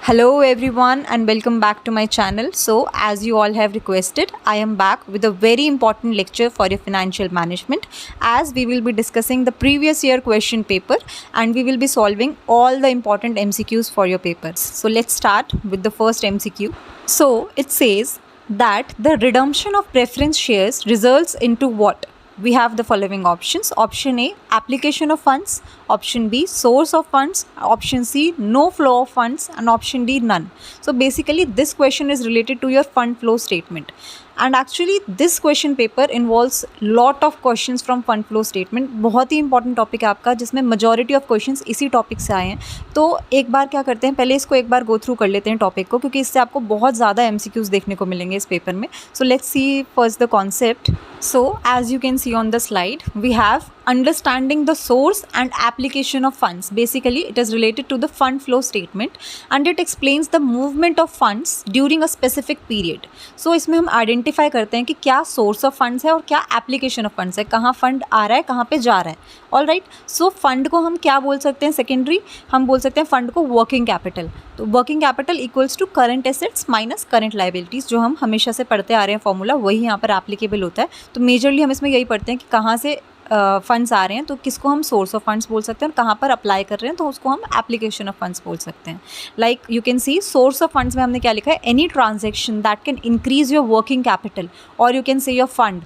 Hello everyone and welcome back to my channel. So as you all have requested, I am back with a very important lecture for your financial management, as we will be discussing the previous year question paper and we will be solving all the important MCQs for your papers. So let's start with the first MCQ. So it says that the redemption of preference shares results into what? We have the following options. Option A, application of funds. Option B, source of funds. Option C, no flow of funds. And option D, none. So basically this question is related to your fund flow statement. And actually this question paper involves lot of questions from fund flow statement. बहुत ही important topic है आपका, जिसमें majority of questions इसी topic से आए हैं. तो एक बार क्या करते हैं, पहले इसको एक बार गो थ्रू कर लेते हैं टॉपिक को, क्योंकि इससे आपको बहुत ज़्यादा MCQs देखने को मिलेंगे इस पेपर में. So let's see first the concept. So as you can see on the slide, we have understanding the source and application of funds. Basically it is related to the fund flow statement and it explains the movement of funds during a specific period. So इसमें हम identify करते हैं कि क्या source of funds है और क्या application of funds है, कहाँ फंड आ रहा है, कहाँ पे जा रहा है. All right. सो फंड को हम क्या बोल सकते हैं, सेकेंडरी हम बोल सकते हैं फंड को वर्किंग कैपिटल. तो working capital equals to current assets minus current liabilities. जो हम हमेशा से पढ़ते आ रहे हैं फॉर्मूला, वही यहाँ पर एप्लीकेबल होता है. तो मेजरली हम इसमें यही पढ़ते हैं कि कहाँ से फंड्स आ रहे हैं, तो किसको हम सोर्स ऑफ फंड्स बोल सकते हैं, और कहाँ पर अप्लाई कर रहे हैं तो उसको हम एप्लीकेशन ऑफ फंड्स बोल सकते हैं. Like you can see source of funds में हमने क्या लिखा है, any transaction that can increase your working capital और you can say your fund,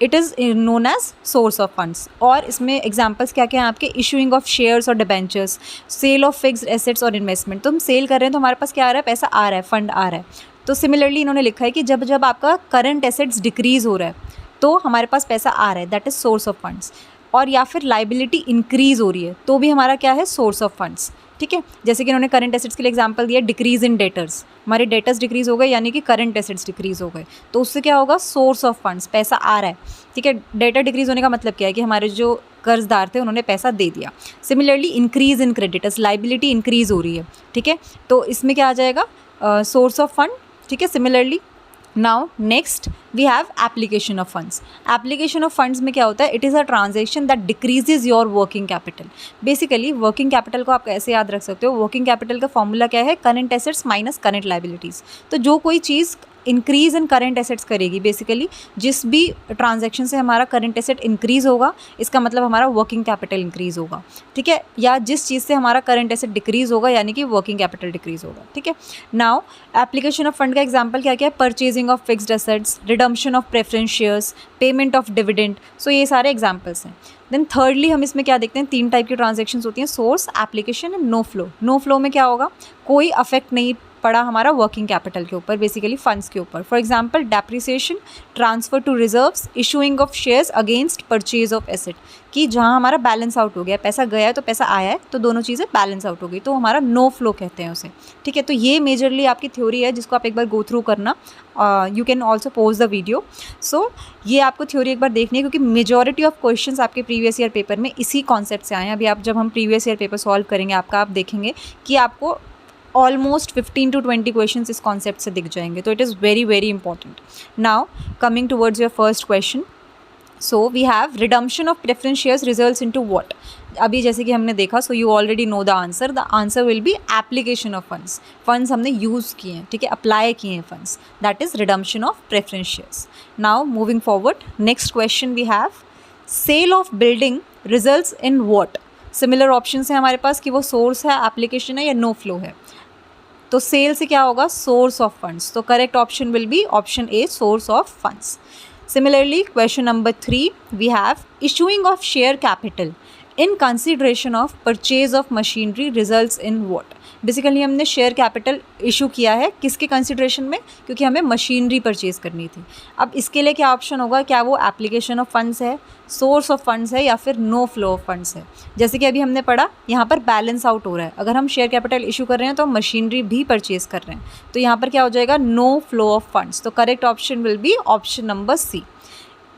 it is known as source of funds. और इसमें एग्जांपल्स क्या क्या हैं आपके, इशूइंग ऑफ शेयर्स और debentures, sale of fixed assets और इन्वेस्टमेंट. तो हम सेल कर रहे हैं तो हमारे पास क्या आ रहा है, पैसा आ रहा है, फंड आ रहा है. तो सिमिलरली इन्होंने लिखा है कि जब जब आपका करंट एसेट्स डिक्रीज़ हो रहा है तो हमारे पास पैसा आ रहा है, that is source of funds. और या फिर लाइबिलिटी इंक्रीज़ हो रही है तो भी हमारा क्या है, सोर्स ऑफ फंड्स. ठीक है, जैसे कि इन्होंने करंट एसेट्स के लिए एग्जांपल दिया, डिक्रीज़ इन डेटर्स. हमारे डेटर्स डिक्रीज़ हो गए यानी कि करंट एसेट्स डिक्रीज़ हो गए, तो उससे क्या होगा, सोर्स ऑफ फंड्स, पैसा आ रहा है. ठीक है, डेटर डिक्रीज़ होने का मतलब क्या है कि हमारे जो कर्जदार थे उन्होंने पैसा दे दिया. Similarly increase in creditors, liability increase हो रही है. ठीक है, तो इसमें क्या आ जाएगा, सोर्स ऑफ फंड. ठीक है, similarly now next we have application of funds. Application of funds में क्या होता है, it is a transaction that decreases your working capital. Basically working capital को आप कैसे याद रख सकते हो, वर्किंग कैपिटल का फॉर्मूला क्या है, current assets minus current liabilities. तो जो कोई चीज़ इंक्रीज़ इन करंट एसेट्स करेगी, बेसिकली जिस भी ट्रांजैक्शन से हमारा करंट एसेट इंक्रीज़ होगा, इसका मतलब हमारा वर्किंग कैपिटल इंक्रीज़ होगा. ठीक है, या जिस चीज़ से हमारा करंट एसेट डिक्रीज़ होगा यानी कि वर्किंग कैपिटल डिक्रीज़ होगा. ठीक है, नाउ एप्लीकेशन ऑफ फंड का एग्जांपल क्या क्या है, purchasing of fixed assets, redemption of preference shares, payment of dividend. So ये सारे एग्जाम्पल्स हैं. देन थर्डली हम इसमें क्या देखते हैं, 3 टाइप की ट्रांजेक्शन्स होती हैं, source, application and no flow. No flow में क्या होगा, कोई अफेक्ट नहीं पड़ा हमारा वर्किंग कैपिटल के ऊपर, बेसिकली फंड्स के ऊपर. For example depreciation, transfer to reserves, issuing of shares against purchase of asset, कि जहाँ हमारा बैलेंस आउट हो गया, पैसा गया है तो पैसा आया है, तो दोनों चीज़ें बैलेंस आउट हो गई, तो हमारा नो फ्लो कहते हैं उसे. ठीक है, तो ये मेजरली आपकी थ्योरी है जिसको आप एक बार गो थ्रू करना. You can also pause the video. So ये आपको थ्योरी एक बार देखनी है, क्योंकि मेजॉरिटी ऑफ क्वेश्चंस आपके प्रीवियस ईयर पेपर में इसी कॉन्सेप्ट से आए हैं. अभी आप जब हम प्रीवियस ईयर पेपर सॉल्व करेंगे आपका, आप देखेंगे कि आपको ऑलमोस्ट 15 to 20 क्वेश्चंस इस कॉन्सेप्ट से दिख जाएंगे. तो it is very very important. Now coming towards your first question. So we have redemption of preference shares results into what. अभी जैसे कि हमने देखा, so you already know the answer. The answer will be application of funds. Funds हमने use किए हैं, ठीक है, अप्लाई किए हैं funds, that is redemption of preference shares. Now moving forward, next question we have sale of building results in what. Similar option है हमारे पास कि वो सोर्स है, एप्लीकेशन है या नो फ्लो है. तो सेल से क्या होगा, सोर्स ऑफ फंड्स. तो correct option will be option A, source of funds. Similarly question number 3 we have issuing of share capital in consideration of purchase of machinery results in what. Basically हमने share capital issue किया है किसके consideration में, क्योंकि हमें machinery purchase करनी थी. अब इसके लिए क्या ऑप्शन होगा, क्या वो एप्लीकेशन ऑफ फंड्स है, सोर्स ऑफ फंड्स है, या फिर नो फ्लो ऑफ फंड्स है. जैसे कि अभी हमने पढ़ा, यहाँ पर बैलेंस आउट हो रहा है. अगर हम शेयर कैपिटल इशू कर रहे हैं तो हम मशीनरी भी परचेज कर रहे हैं, तो यहाँ पर क्या हो जाएगा, नो फ्लो ऑफ फंड्स. तो correct option will be option number C.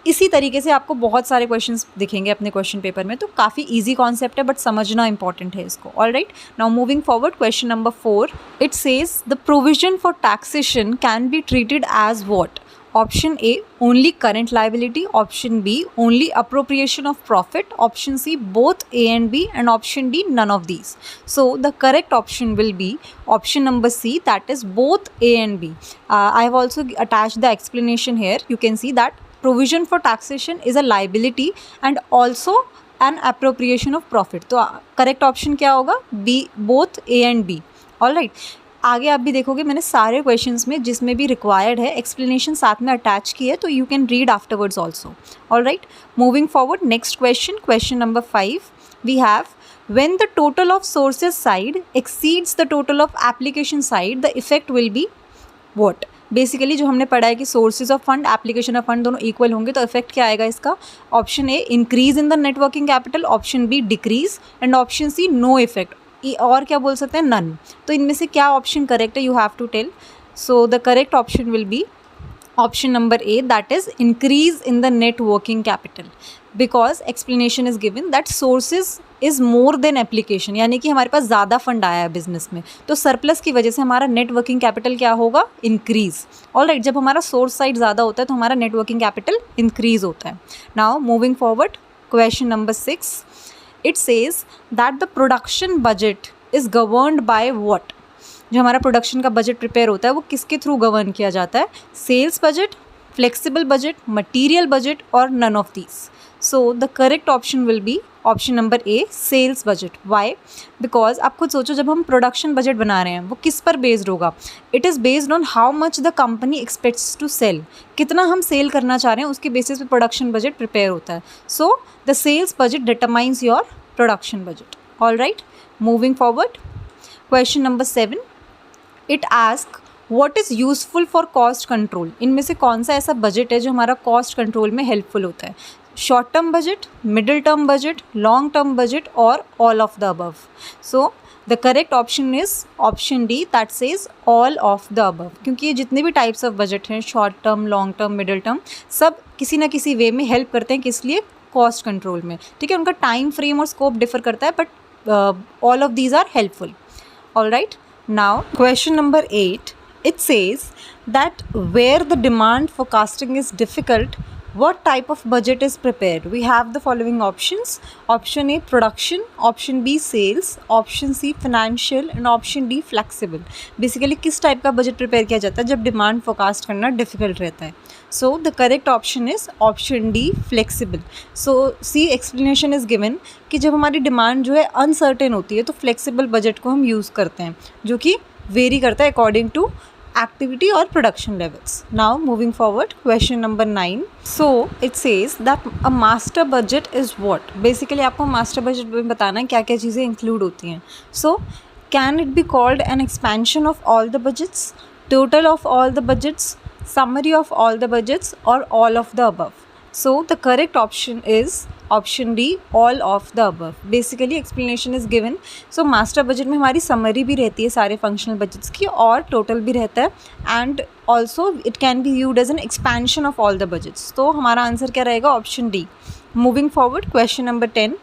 इसी तरीके से आपको बहुत सारे क्वेश्चंस दिखेंगे अपने क्वेश्चन पेपर में. तो काफ़ी इजी कॉन्सेप्ट है, बट समझना इंपॉर्टेंट है इसको. All right, now moving forward, question number 4. It says the provision for taxation can be treated as what. Option A only current liability, option B only appropriation of profit, option C both A and B, and option D none of these. So the correct option will be option number C, that is both A and B. I have also attached the explanation here. You can see that provision for taxation is a liability and also an appropriation of profit. तो correct option क्या होगा? B, both A and B. All right. आगे आप भी देखोगे मैंने सारे questions में जिसमें भी रिक्वायर्ड है एक्सप्लेनेशन साथ में अटैच की है, तो you can read afterwards also. All right, moving forward, next question, question number 5 we have when the total of sources side exceeds the total of application side, the effect will be what? Basically जो हमने पढ़ा है कि sources of fund, application of fund दोनों equal होंगे, तो effect क्या आएगा इसका? Option A increase in the net working capital, option B decrease, and option C no effect. और क्या बोल सकते हैं? नन. तो इनमें से क्या ऑप्शन करेक्ट है? You have to tell. So the correct option will be option number A, that is increase in the net working capital, because explanation is given that sources is more than application, यानी कि हमारे पास ज़्यादा fund आया है business में, तो surplus की वजह से हमारा नेट वर्किंग कैपिटल क्या होगा? इंक्रीज. ऑल राइट, जब हमारा सोर्स साइड ज़्यादा होता है तो हमारा नेट वर्किंग कैपिटल इंक्रीज होता है. Now moving forward, question number 6, it says that the production budget is governed by what? जो हमारा प्रोडक्शन का बजट प्रिपेयर होता है वो किसके थ्रू गवर्न किया जाता है? Sales budget, flexible budget, material budget और none of these. So the correct option will be option number A, sales budget. Why? Because आप खुद सोचो, जब हम प्रोडक्शन बजट बना रहे हैं वो किस पर बेस्ड होगा? It is based on how much the company expects to sell. कितना हम सेल करना चाह रहे हैं उसके बेसिस पे प्रोडक्शन बजट प्रिपेयर होता है. So the sales budget determines your production budget. All right, moving forward, question number 7, it ask what is useful for cost control. इनमें से कौन सा ऐसा बजट है जो हमारा कॉस्ट कंट्रोल में हेल्पफुल होता है? Short term budget, middle term budget, long term budget और all of the above. So the correct option is option D, that says all of the above, क्योंकि ये जितने भी टाइप्स ऑफ बजट हैं, short term, long term, middle term, सब किसी ना किसी वे में हेल्प करते हैं. किस लिए? कॉस्ट कंट्रोल में. ठीक है, उनका टाइम फ्रेम और स्कोप डिफर करता है, but all of these are helpful. All right, now question number 8, it says that where the demand forecasting is difficult, what type of budget is prepared? We have the following options. Option A production, option B sales, option C financial and option D flexible. Basically किस type का budget prepare किया जाता है जब demand forecast करना difficult रहता है? So the correct option is option D, flexible. So see explanation is given कि जब हमारी डिमांड जो है अनसर्टेन होती है तो फ्लेक्सिबल बजट को हम यूज़ करते हैं, जो कि वेरी करता है according to activity or production levels. Now moving forward, question number 9. So it says that a master budget is what? Basically आपको master budget में बताना है क्या क्या चीज़ें include होती हैं. So can it be called an expansion of all the budgets, total of all the budgets, summary of all the budgets or all of the above? So the correct option is option D, all of the above. Basically explanation is given. So master budget में हमारी summary भी रहती है सारे functional budgets की और total भी रहता है, and also it can be viewed as an expansion of all the budgets. तो हमारा आंसर क्या रहेगा? option D. Moving forward, question number 10.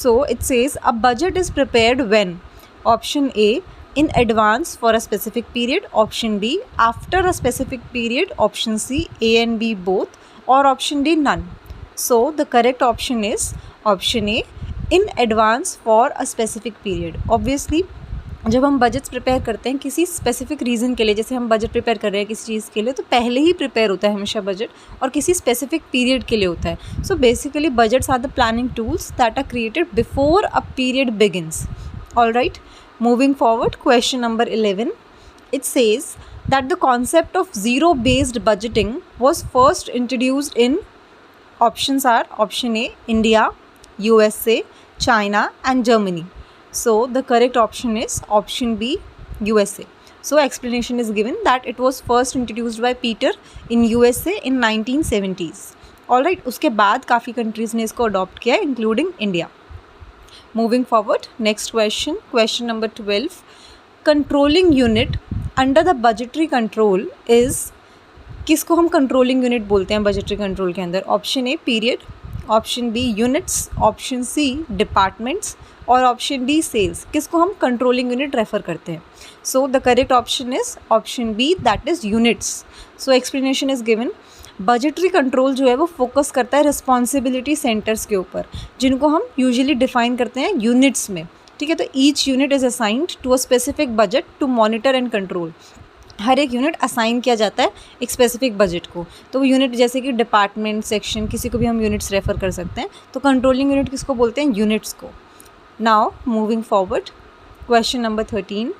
So it says a budget is prepared when? Option A, in advance for a specific period, option B, after a specific period, option C, A and B both, or option D, none. So the correct option is option A, in advance for a specific period. Obviously जब हम budgets prepare करते हैं किसी specific reason के लिए, जैसे हम budget prepare कर रहे हैं किसी चीज़ के लिए, तो पहले ही प्रिपेयर होता है हमेशा बजट, और किसी स्पेसिफिक पीरियड के लिए होता है. So basically budgets are the planning tools that are created before a period begins. All right, moving forward, question number 11. It says that the concept of zero based budgeting was first introduced in, options are option A, India, USA, China and Germany. So the correct option is option B, USA. So explanation is given that it was first introduced by Peter in USA in 1970s. All right, उसके बाद काफ़ी countries ने इसको adopt किया है including India. Moving forward, next question, question number 12. Controlling unit under the budgetary control is, किसको हम controlling unit बोलते हैं बजटरी कंट्रोल के अंदर? Option A period, option B units, option C departments और ऑप्शन डी सेल्स. किसको हम controlling unit refer करते हैं? So the correct option is option B, that is units. So explanation is given budgetary control जो है वो focus करता है रिस्पॉन्सिबिलिटी सेंटर्स के ऊपर, जिनको हम यूजुअली डिफाइन करते हैं यूनिट्स में, ठीक है। तो each unit is assigned to a specific budget to monitor and control. हर एक यूनिट असाइन किया जाता है एक स्पेसिफिक बजट को। तो वो यूनिट जैसे कि डिपार्टमेंट, सेक्शन, किसी को भी हम यूनिट्स रेफर कर सकते हैं। तो कंट्रोलिंग यूनिट किसको बोलते हैं? यूनिट्स को। Now moving forward, question number 13,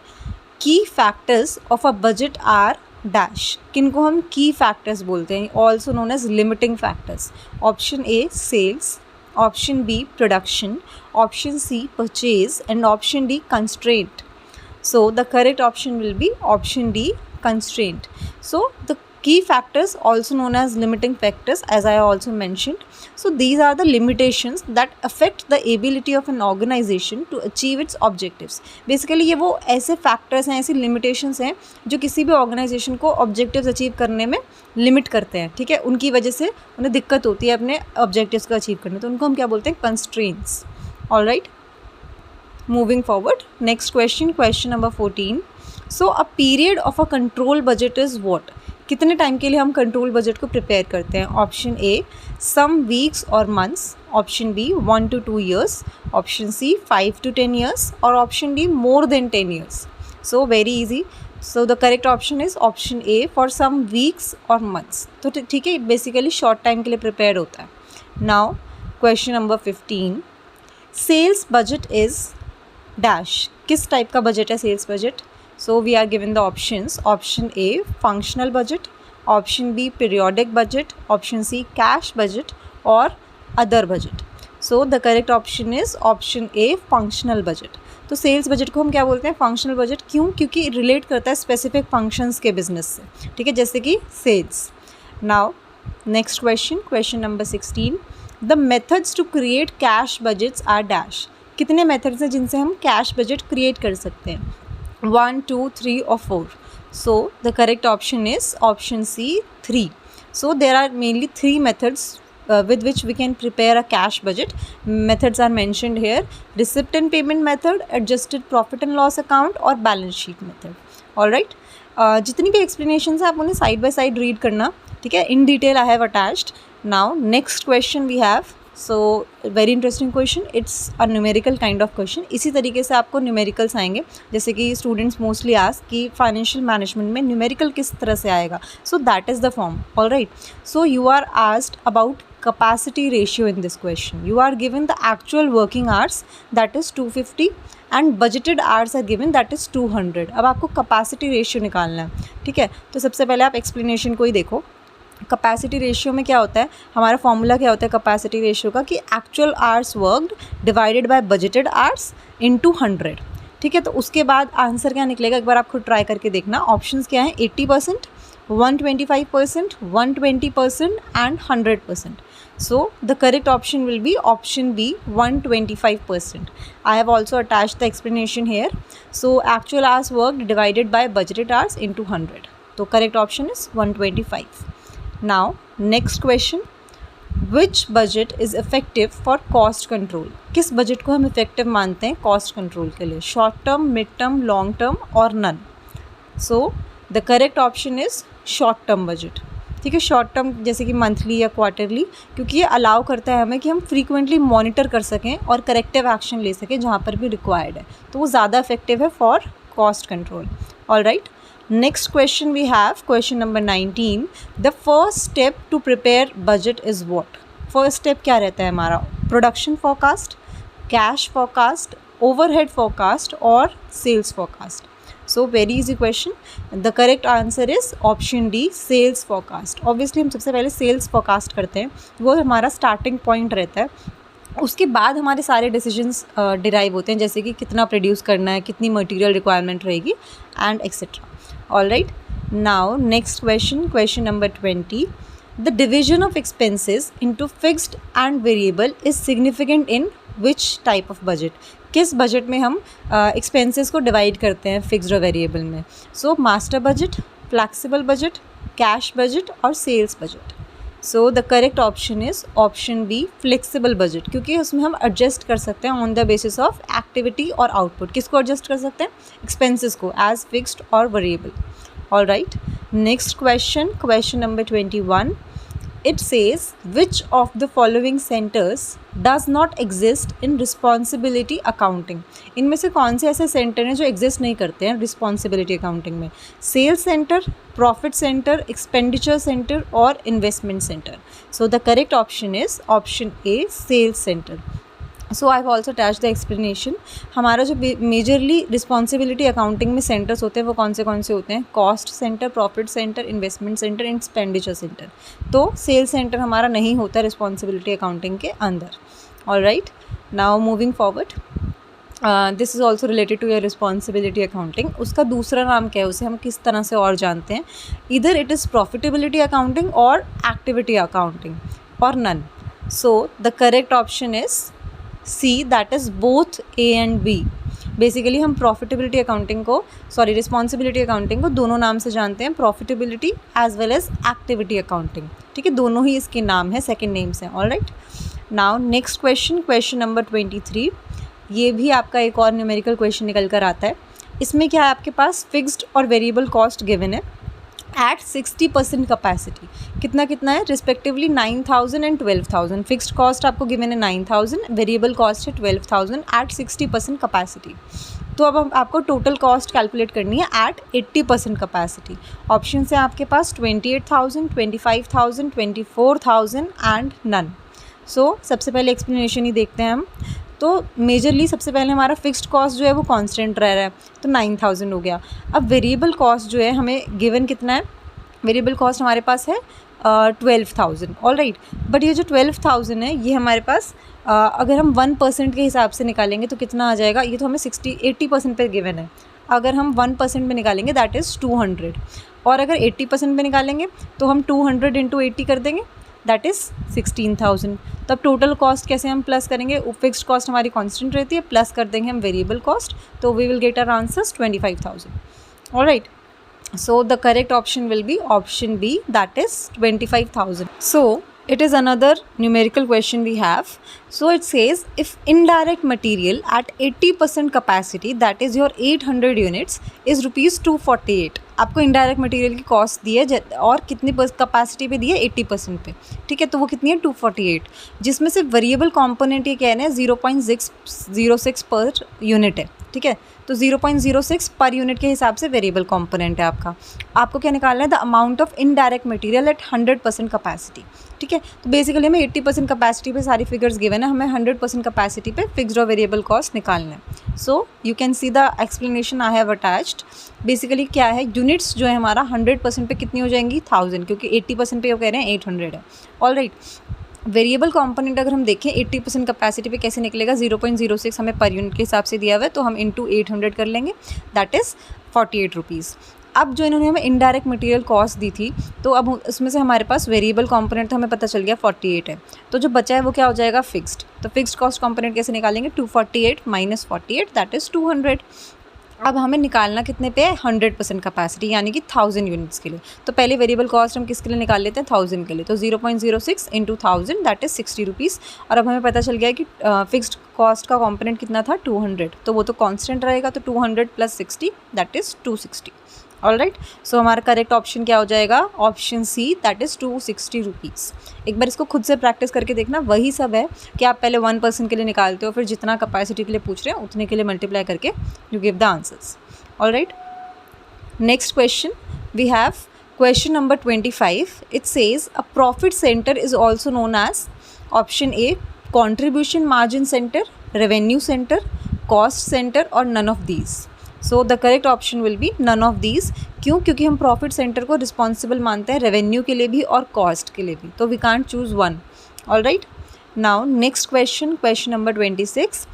key factors of a budget are dash. किनको हम की फैक्टर्स बोलते हैं, also known as limiting factors? Option A sales, option B production, option C purchase and option D constraint. So the correct option will be option D, constraint. So the key factors, also known as limiting factors, as I also mentioned. So these are the limitations that affect the ability of an organization to achieve its objectives. Basically ये वो ऐसे factors हैं, ऐसी limitations हैं जो किसी भी organization को objectives achieve करने में limit करते हैं, ठीक है। उनकी वजह से उन्हें दिक्कत होती है अपने objectives को achieve करने, तो उनको हम क्या बोलते हैं? constraints. All right. Moving forward, next question, question number 14. So a period of a control budget is what? कितने टाइम के लिए हम कंट्रोल बजट को प्रिपेयर करते हैं? ऑप्शन ए सम वीक्स और months, option B 1 to 2 years, option C 5 to 10 years और option D more than 10 years. So very easy. So the correct option is option A for some weeks or months. तो ठीक है, basically short time के लिए prepare होता है. Now question number 15. Sales budget is dash. किस type का budget है sales budget? So we are given the options. Option A functional budget, option B periodic budget, option C cash budget और other budget. So the correct option is option A functional budget. तो sales budget को हम क्या बोलते हैं? Functional budget. क्यों? क्योंकि relate करता है स्पेसिफिक फंक्शंस के बिजनेस से, ठीक है, जैसे कि sales. Now next question, question number 16. The methods to create cash budgets are dash. कितने मेथड्स हैं जिनसे हम कैश बजट क्रिएट कर सकते हैं? 1, 2, 3 और 4. So the correct option is option C 3. So there are mainly 3 methods with which we can prepare a cash budget. Methods are mentioned here: receipt and payment method, adjusted profit and loss account और balance sheet method. All right. जितनी भी explanations हैं आप उन्हें side by side read करना, ठीक है. In detail I have attached. Now next question we have. So very interesting question. It's a numerical kind of question. इसी तरीके से आपको न्यूमेरिकल्स आएंगे, जैसे कि स्टूडेंट्स मोस्टली आस्क कि फाइनेंशियल मैनेजमेंट में न्यूमेरिकल किस तरह से आएगा. So that is the form. All right. So you are asked about capacity ratio in this question. You are given the actual working hours, that is 250, and budgeted hours are given, that is 200. अब आपको capacity ratio निकालना है, ठीक है. तो सबसे पहले आप explanation को ही देखो. कैपेसिटी रेशियो में क्या होता है? हमारा फॉर्मूला क्या होता है कैपेसिटी रेशियो का? कि actual hours worked divided by budgeted hours into 100, ठीक है. तो उसके बाद आंसर क्या निकलेगा एक बार आप खुद ट्राई करके देखना. ऑप्शंस क्या हैं? 80%, 125%, 120% and 100%. So the correct option will be option B, 125%. I have also attached the explanation here. So actual hours worked divided by budgeted hours into 100. So correct option is 125. Now next question. Which budget is effective for cost control? किस budget को हम effective मानते हैं cost control के लिए? Short term, mid term, long term और none. So the correct option is short term budget, ठीक है. शॉर्ट टर्म जैसे कि मंथली या क्वार्टरली, क्योंकि ये अलाउ करता है हमें कि हम फ्रीक्वेंटली मॉनिटर कर सकें और करेक्टिव एक्शन ले सकें जहाँ पर भी रिक्वायर्ड है. तो वो ज़्यादा इफेक्टिव है for cost control. All right. Next question we have question number 19. The first step to prepare budget is what? First step क्या रहता है हमारा? Production forecast, cash forecast, overhead forecast और sales forecast. So very easy question. The correct answer is option D, sales forecast. Obviously हम सबसे पहले sales forecast करते हैं, वो हमारा स्टार्टिंग पॉइंट रहता है. उसके बाद हमारे सारे डिसीजंस डिराइव होते हैं, जैसे कि कितना प्रोड्यूस करना है, कितनी मटेरियल रिक्वायरमेंट रहेगी and etcetera. All right. Now next question, question number 20. The division of expenses into fixed and variable is significant in which type of budget? किस बजट में हम एक्सपेंसेस को डिवाइड करते हैं फिक्स्ड और वेरिएबल में? So master budget, flexible budget, cash budget और sales budget. So the correct option is option B, flexible budget, क्योंकि उसमें हम एडजस्ट कर सकते हैं on the basis of activity और आउटपुट. किसको एडजस्ट कर सकते हैं? एक्सपेंसेस को, एज फिक्स्ड और variable. All right. Next question, question number 21. It says which of the following centers does not exist in responsibility accounting. इनमें से कौन से ऐसे सेंटर हैं जो एग्जिस्ट नहीं करते हैं रिस्पॉन्सिबिलिटी अकाउंटिंग में? Sales centre, profit centre, expenditure centre और investment centre. So the correct option is option A, sales centre. So I have also attach the explanation. हमारा जो मेजरली रिस्पॉन्सिबिलिटी अकाउंटिंग में सेंटर्स होते हैं वो कौन से होते हैं? Cost centre, profit centre, investment centre, expenditure centre. तो सेल सेंटर हमारा नहीं होता रिस्पॉन्सिबिलिटी अकाउंटिंग के अंदर. All right, now moving forward, this is also related to your responsibility accounting. उसका दूसरा नाम क्या है, उसे हम किस तरह से और जानते हैं? इधर इट इज़ प्रॉफिटेबिलिटी अकाउंटिंग और एक्टिविटी अकाउंटिंग और none. So the correct option is C, that is both A and B. Basically हम प्रॉफिटेबिलिटी अकाउंटिंग को रिस्पॉन्सिबिलिटी अकाउंटिंग को दोनों नाम से जानते हैं, profitability as well as activity accounting. ठीक है, दोनों ही इसके नाम है, सेकेंड नेम्स हैं. All right, now next question, question number 23. ये भी आपका एक और न्यूमेरिकल क्वेश्चन निकल कर आता है. इसमें क्या है, आपके पास फिक्स्ड और वेरिएबल कॉस्ट गिवन है एट 60% कैपेसिटी. कितना है रिस्पेक्टिवली? 9,000 एंड 12,000. फिक्स्ड कॉस्ट आपको गिवन है 9,000, वेरिएबल कॉस्ट है 12,000 एट 60% कैपेसिटी. तो अब आपको टोटल कॉस्ट कैलकुलेट करनी है एट 80% कैपेसिटी. ऑप्शन है आपके पास 28,000, 25,000, 24,000 एंड नन. सो सबसे पहले एक्सप्लेनेशन ही देखते हैं हम. तो मेजरली सबसे पहले हमारा फिक्स्ड कॉस्ट जो है वो कांस्टेंट रह रहा है, तो 9,000 हो गया. अब वेरिएबल कॉस्ट जो है हमें गिवन कितना है? वेरिएबल कॉस्ट हमारे पास है 12,000. ऑल राइट, बट ये जो 12,000 है ये हमारे पास अगर हम 1% के हिसाब से निकालेंगे तो कितना आ जाएगा? ये तो हमें 80% पे गिवन है. अगर हम 1% में निकालेंगे दैट इज़ 200, और अगर 80% में निकालेंगे तो हम 200 इंटू 80 कर देंगे, दैट इज़ 16,000. तो अब टोटल कॉस्ट कैसे हम प्लस करेंगे? फिक्स्ड कॉस्ट हमारी कांस्टेंट रहती है, प्लस कर देंगे हम वेरिएबल कॉस्ट, तो we will get our answers 25,000. All right, so the correct option will be option B, that is 25,000. So it is another numerical question we have. So it says if indirect material at 80% capacity, that is your 800 units, is rupees 248. आपको indirect material की cost दी है और कितनी capacity पे दी है? 80% पे. ठीक है, तो वो कितनी है? 248, जिसमें से वेरिएबल कंपोनेंट ये कह रहे हैं 0.606 पर यूनिट है. ठीक है, तो 0.06 पर यूनिट के हिसाब से वेरिएबल कंपोनेंट है आपका. आपको क्या निकालना है? The amount of indirect material at 100% capacity. ठीक है, तो बेसिकली हमें 80% कैपेसिटी पे सारी फिगर्स गिवन है, हमें 100% कैपेसिटी पे फिक्स्ड और वेरिएबल कॉस्ट निकालना है. So you can see the explanation I have attached. Basically क्या है, यूनिट्स जो है हमारा 100% पे कितनी हो जाएंगी? 1000, क्योंकि 80% पे वो कह रहे हैं 800 है. ऑल राइट, वेरिएबल कंपोनेंट अगर हम देखें 80% कैपेसिटी पे कैसे निकलेगा? 0.06 हमें पर यूनिट के हिसाब से दिया हुआ है, तो हम इंटू 800 कर लेंगे, दैट इज़ 48 रुपीज़. अब जो इन्होंने हमें इनडायरेक्ट मटेरियल कॉस्ट दी थी, तो अब उसमें से हमारे पास वेरिएबल कंपोनेंट तो हमें पता चल गया 48 है, तो जो बचा है वो क्या हो जाएगा? फिक्स्ड. तो फिक्स्ड कॉस्ट कंपोनेंट कैसे निकालेंगे? 248 माइनस 48 दैट इज़ 200. अब हमें निकालना कितने पे है? 100% कैपेसिटी, यानी कि 1000 यूनिट्स के लिए. तो पहले वेरिएबल कॉस्ट हम किसके लिए निकाल लेते हैं? 1000 के लिए. तो 0.06 इंटू 1000 दैट इज़ 60 रुपीज़. और अब हमें पता चल गया कि फिक्स्ड कॉस्ट का कंपोनेंट कितना था? 200, तो वो तो कांस्टेंट रहेगा, तो 200 plus 60 that is 260. All right, so हमारा करेक्ट ऑप्शन क्या हो जाएगा? Option C, that is 260 rupees. एक बार इसको खुद से प्रैक्टिस करके देखना. वही सब है कि आप पहले 1% के लिए निकालते हो, फिर जितना कैपेसिटी के लिए पूछ रहे हैं उतने के लिए मल्टीप्लाई करके you give the answers. All right, next question we have question number 25. It says a profit centre is also known as option A contribution margin centre, revenue centre, cost centre और none of these. So the correct option will be none of these. क्यों? क्योंकि हम profit centre को responsible मानते हैं revenue के लिए भी और कॉस्ट के लिए भी, तो we can't choose one. All right, now next question, question number 26.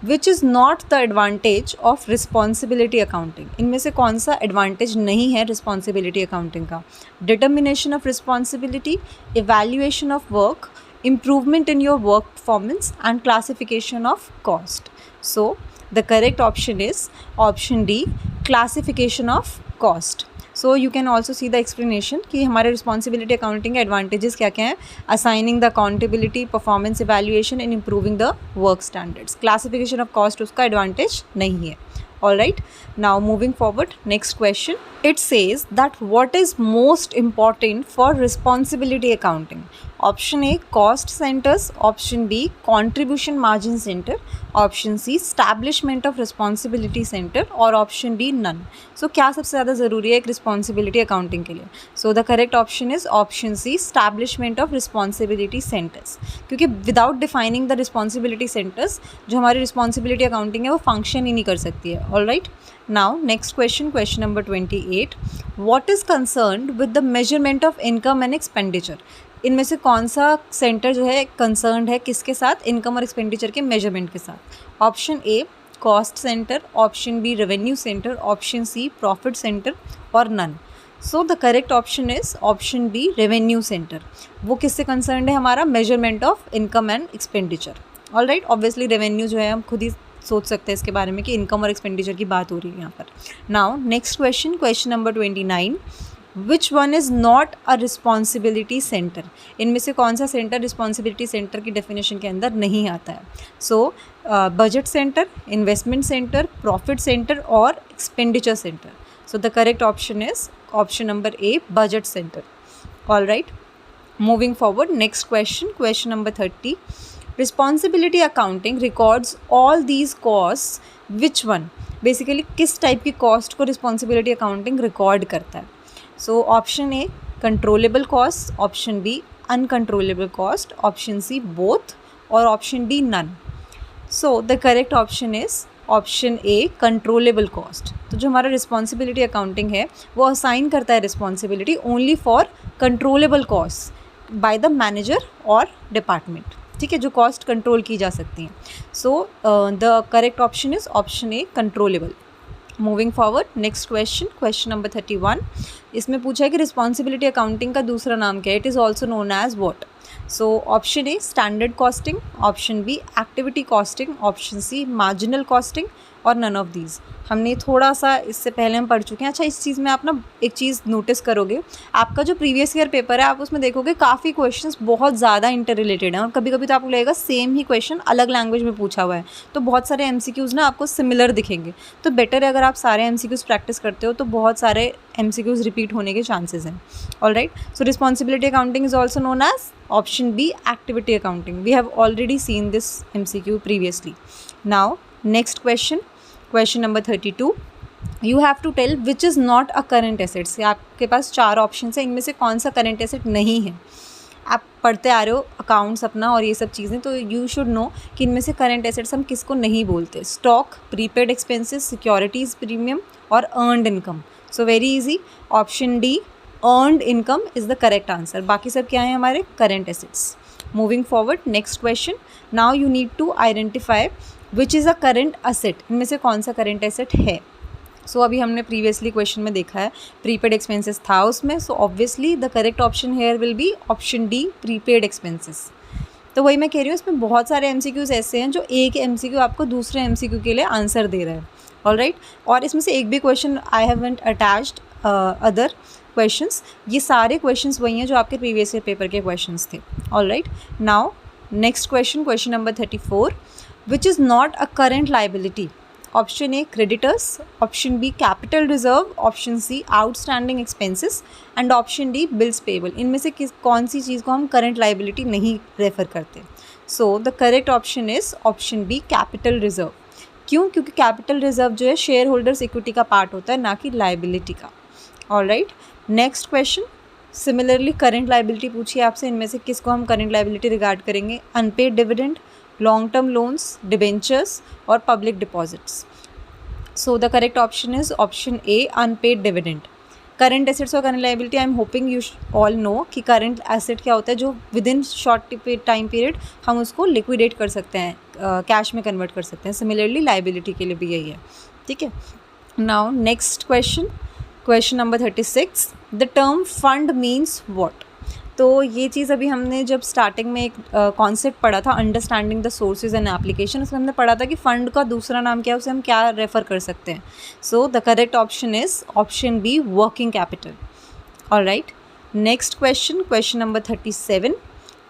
Which is not the advantage of responsibility accounting? इनमें से कौन सा एडवांटेज नहीं है रिस्पॉन्सिबिलिटी अकाउंटिंग का? Determination of responsibility, evaluation of work, improvement in your work performance and classification of cost. So the correct option is option D, classification of cost. So you can also see the explanation कि हमारे responsibility accounting के advantages क्या क्या हैं? Assigning the accountability, performance evaluation and improving the work standards. Classification of cost उसका advantage नहीं है. All right, now moving forward, next question. It says that what is most important for responsibility accounting? Option A, cost centers. Option B, contribution margin center. Option C, establishment of responsibility center. और option D, none. So क्या सबसे ज़्यादा ज़रूरी है एक responsibility accounting के लिए? So the correct option is option C, establishment of responsibility centers. क्योंकि without defining the responsibility centers जो हमारी responsibility accounting है वो function ही नहीं कर सकती है. All right. Now next question, question number 28. What is concerned with the measurement of income and expenditure? इनमें से कौन सा सेंटर जो है कंसर्न्ड है किसके साथ? इनकम और एक्सपेंडिचर के मेजरमेंट के साथ. Option A, cost centre. Option B, revenue centre. Option C, profit centre. और none. So the correct option is option B, revenue centre. वो किससे कंसर्न्ड है? हमारा measurement of income and expenditure. All right, obviously revenue जो है हम खुद ही सोच सकते हैं इसके बारे में कि इनकम और एक्सपेंडिचर की बात हो रही है यहाँ पर. Now next question, question number 29. Which one is not a responsibility centre? इनमें से कौन सा सेंटर रिस्पॉन्सिबिलिटी सेंटर की डेफिनेशन के अंदर नहीं आता है? So budget centre, investment centre, profit centre और expenditure centre. So the correct option is option number A, budget centre. All right, moving forward, next question, question number 30. Responsibility accounting records all these cost. Which one? Basically किस type की cost को responsibility accounting record करता है? So option A, controllable cost. Option B, uncontrollable cost. Option C, both. और option D, none. So the correct option is option A, controllable cost. तो जो हमारा responsibility accounting है वो असाइन करता है responsibility only for controllable cost by the manager और department. ठीक है, जो कॉस्ट कंट्रोल की जा सकती हैं. So the correct option is option A, controllable. Moving forward, next question, question number 31. इसमें पूछा है कि रिस्पॉन्सिबिलिटी अकाउंटिंग का दूसरा नाम क्या है? It is also known as what? So option A, standard costing. Option B, activity costing. Option C, marginal costing. और नन ऑफ दीज. हमने थोड़ा सा इससे पहले हम पढ़ चुके हैं. अच्छा, इस चीज़ में आप ना एक चीज़ नोटिस करोगे, आपका जो प्रीवियस ईयर पेपर है आप उसमें देखोगे काफ़ी क्वेश्चंस बहुत ज़्यादा इंटर रिलेटेड हैं और कभी कभी तो आपको लगेगा सेम ही क्वेश्चन अलग लैंग्वेज में पूछा हुआ है. तो बहुत सारे MCQs ना आपको सिमिलर दिखेंगे. तो बेटर है अगर आप सारे MCQs प्रैक्टिस करते हो तो बहुत सारे MCQs रिपीट होने के चांसेस हैं. All right, so responsibility accounting is also known as option B, activity accounting. We have already seen this MCQ previously. Now next question, question number 32. You have to tell which is not a current assets. आपके पास 4 option है, इनमें से कौन सा current asset नहीं है? आप पढ़ते आ रहे हो अकाउंट्स अपना और ये सब चीज़ें, तो यू शुड नो कि इनमें से करेंट एसेट्स हम किसको नहीं बोलते. Stock, prepaid expenses, securities premium और earned income. So very easy, option D, earned income is the correct answer. बाकी सब क्या है? हमारे current assets. Moving forward, next question. Now you need to identify which is a current asset. इनमें से कौन सा करेंट एसेट है? सो अभी हमने प्रीवियसली क्वेश्चन में देखा है प्रीपेड एक्सपेंसेस था उसमें. So obviously the correct option here will be option D, prepaid expenses. तो वही मैं कह रही हूँ, इसमें बहुत सारे MCQs ऐसे हैं जो एक MCQ आपको दूसरे MCQ के लिए आंसर दे रहा है. ऑल राइट, और इसमें से एक भी question I haven't attached other questions. ये सारे क्वेश्चंस वही हैं जो आपके प्रीवियस ईयर पेपर के क्वेश्चंस थे. All right, now next question, question number 34. Which is not a current liability? Option A, creditors. Option B, capital reserve. Option C, outstanding expenses. And option D, bills payable. इनमें से कौन सी चीज़ को हम current liability नहीं refer करते? So the correct option is option B, capital reserve. क्यों? क्योंकि capital reserve जो है शेयर होल्डर्स इक्विटी का पार्ट होता है, ना कि लाइबिलिटी का. All right, next question. Similarly current liability पूछिए आपसे, इनमें से किसको हम करेंट लाइबिलिटी रिगार्ड करेंगे? Unpaid dividend, long term loans, debentures और public deposits. So the correct option is option A, unpaid dividend. Current assets और current liability, I am hoping you all know कि करंट एसेट क्या होता है, जो with in short time period हम उसको liquidate कर सकते हैं, कैश में कन्वर्ट कर सकते हैं. सिमिलरली लाइबिलिटी के लिए भी यही है. ठीक है, now next question, question number 36. The term fund means what? तो ये चीज़ अभी हमने जब स्टार्टिंग में एक कॉन्सेप्ट पढ़ा था, understanding the sources and application, उसमें हमने पढ़ा था कि फ़ंड का दूसरा नाम क्या है, उसे हम क्या रेफ़र कर सकते हैं. So the correct option is option B, working capital. All right, next question, question number 37.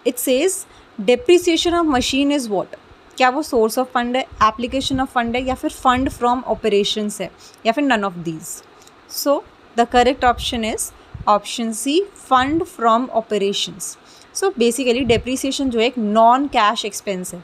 It says depreciation of machine is what? क्या वो सोर्स ऑफ फंड है, एप्लीकेशन ऑफ फंड है, या फिर फंड फ्रॉम ऑपरेशंस है, या फिर none of these? So the correct option is option C, fund from operations. So basically depreciation जो है एक नॉन कैश एक्सपेंस है,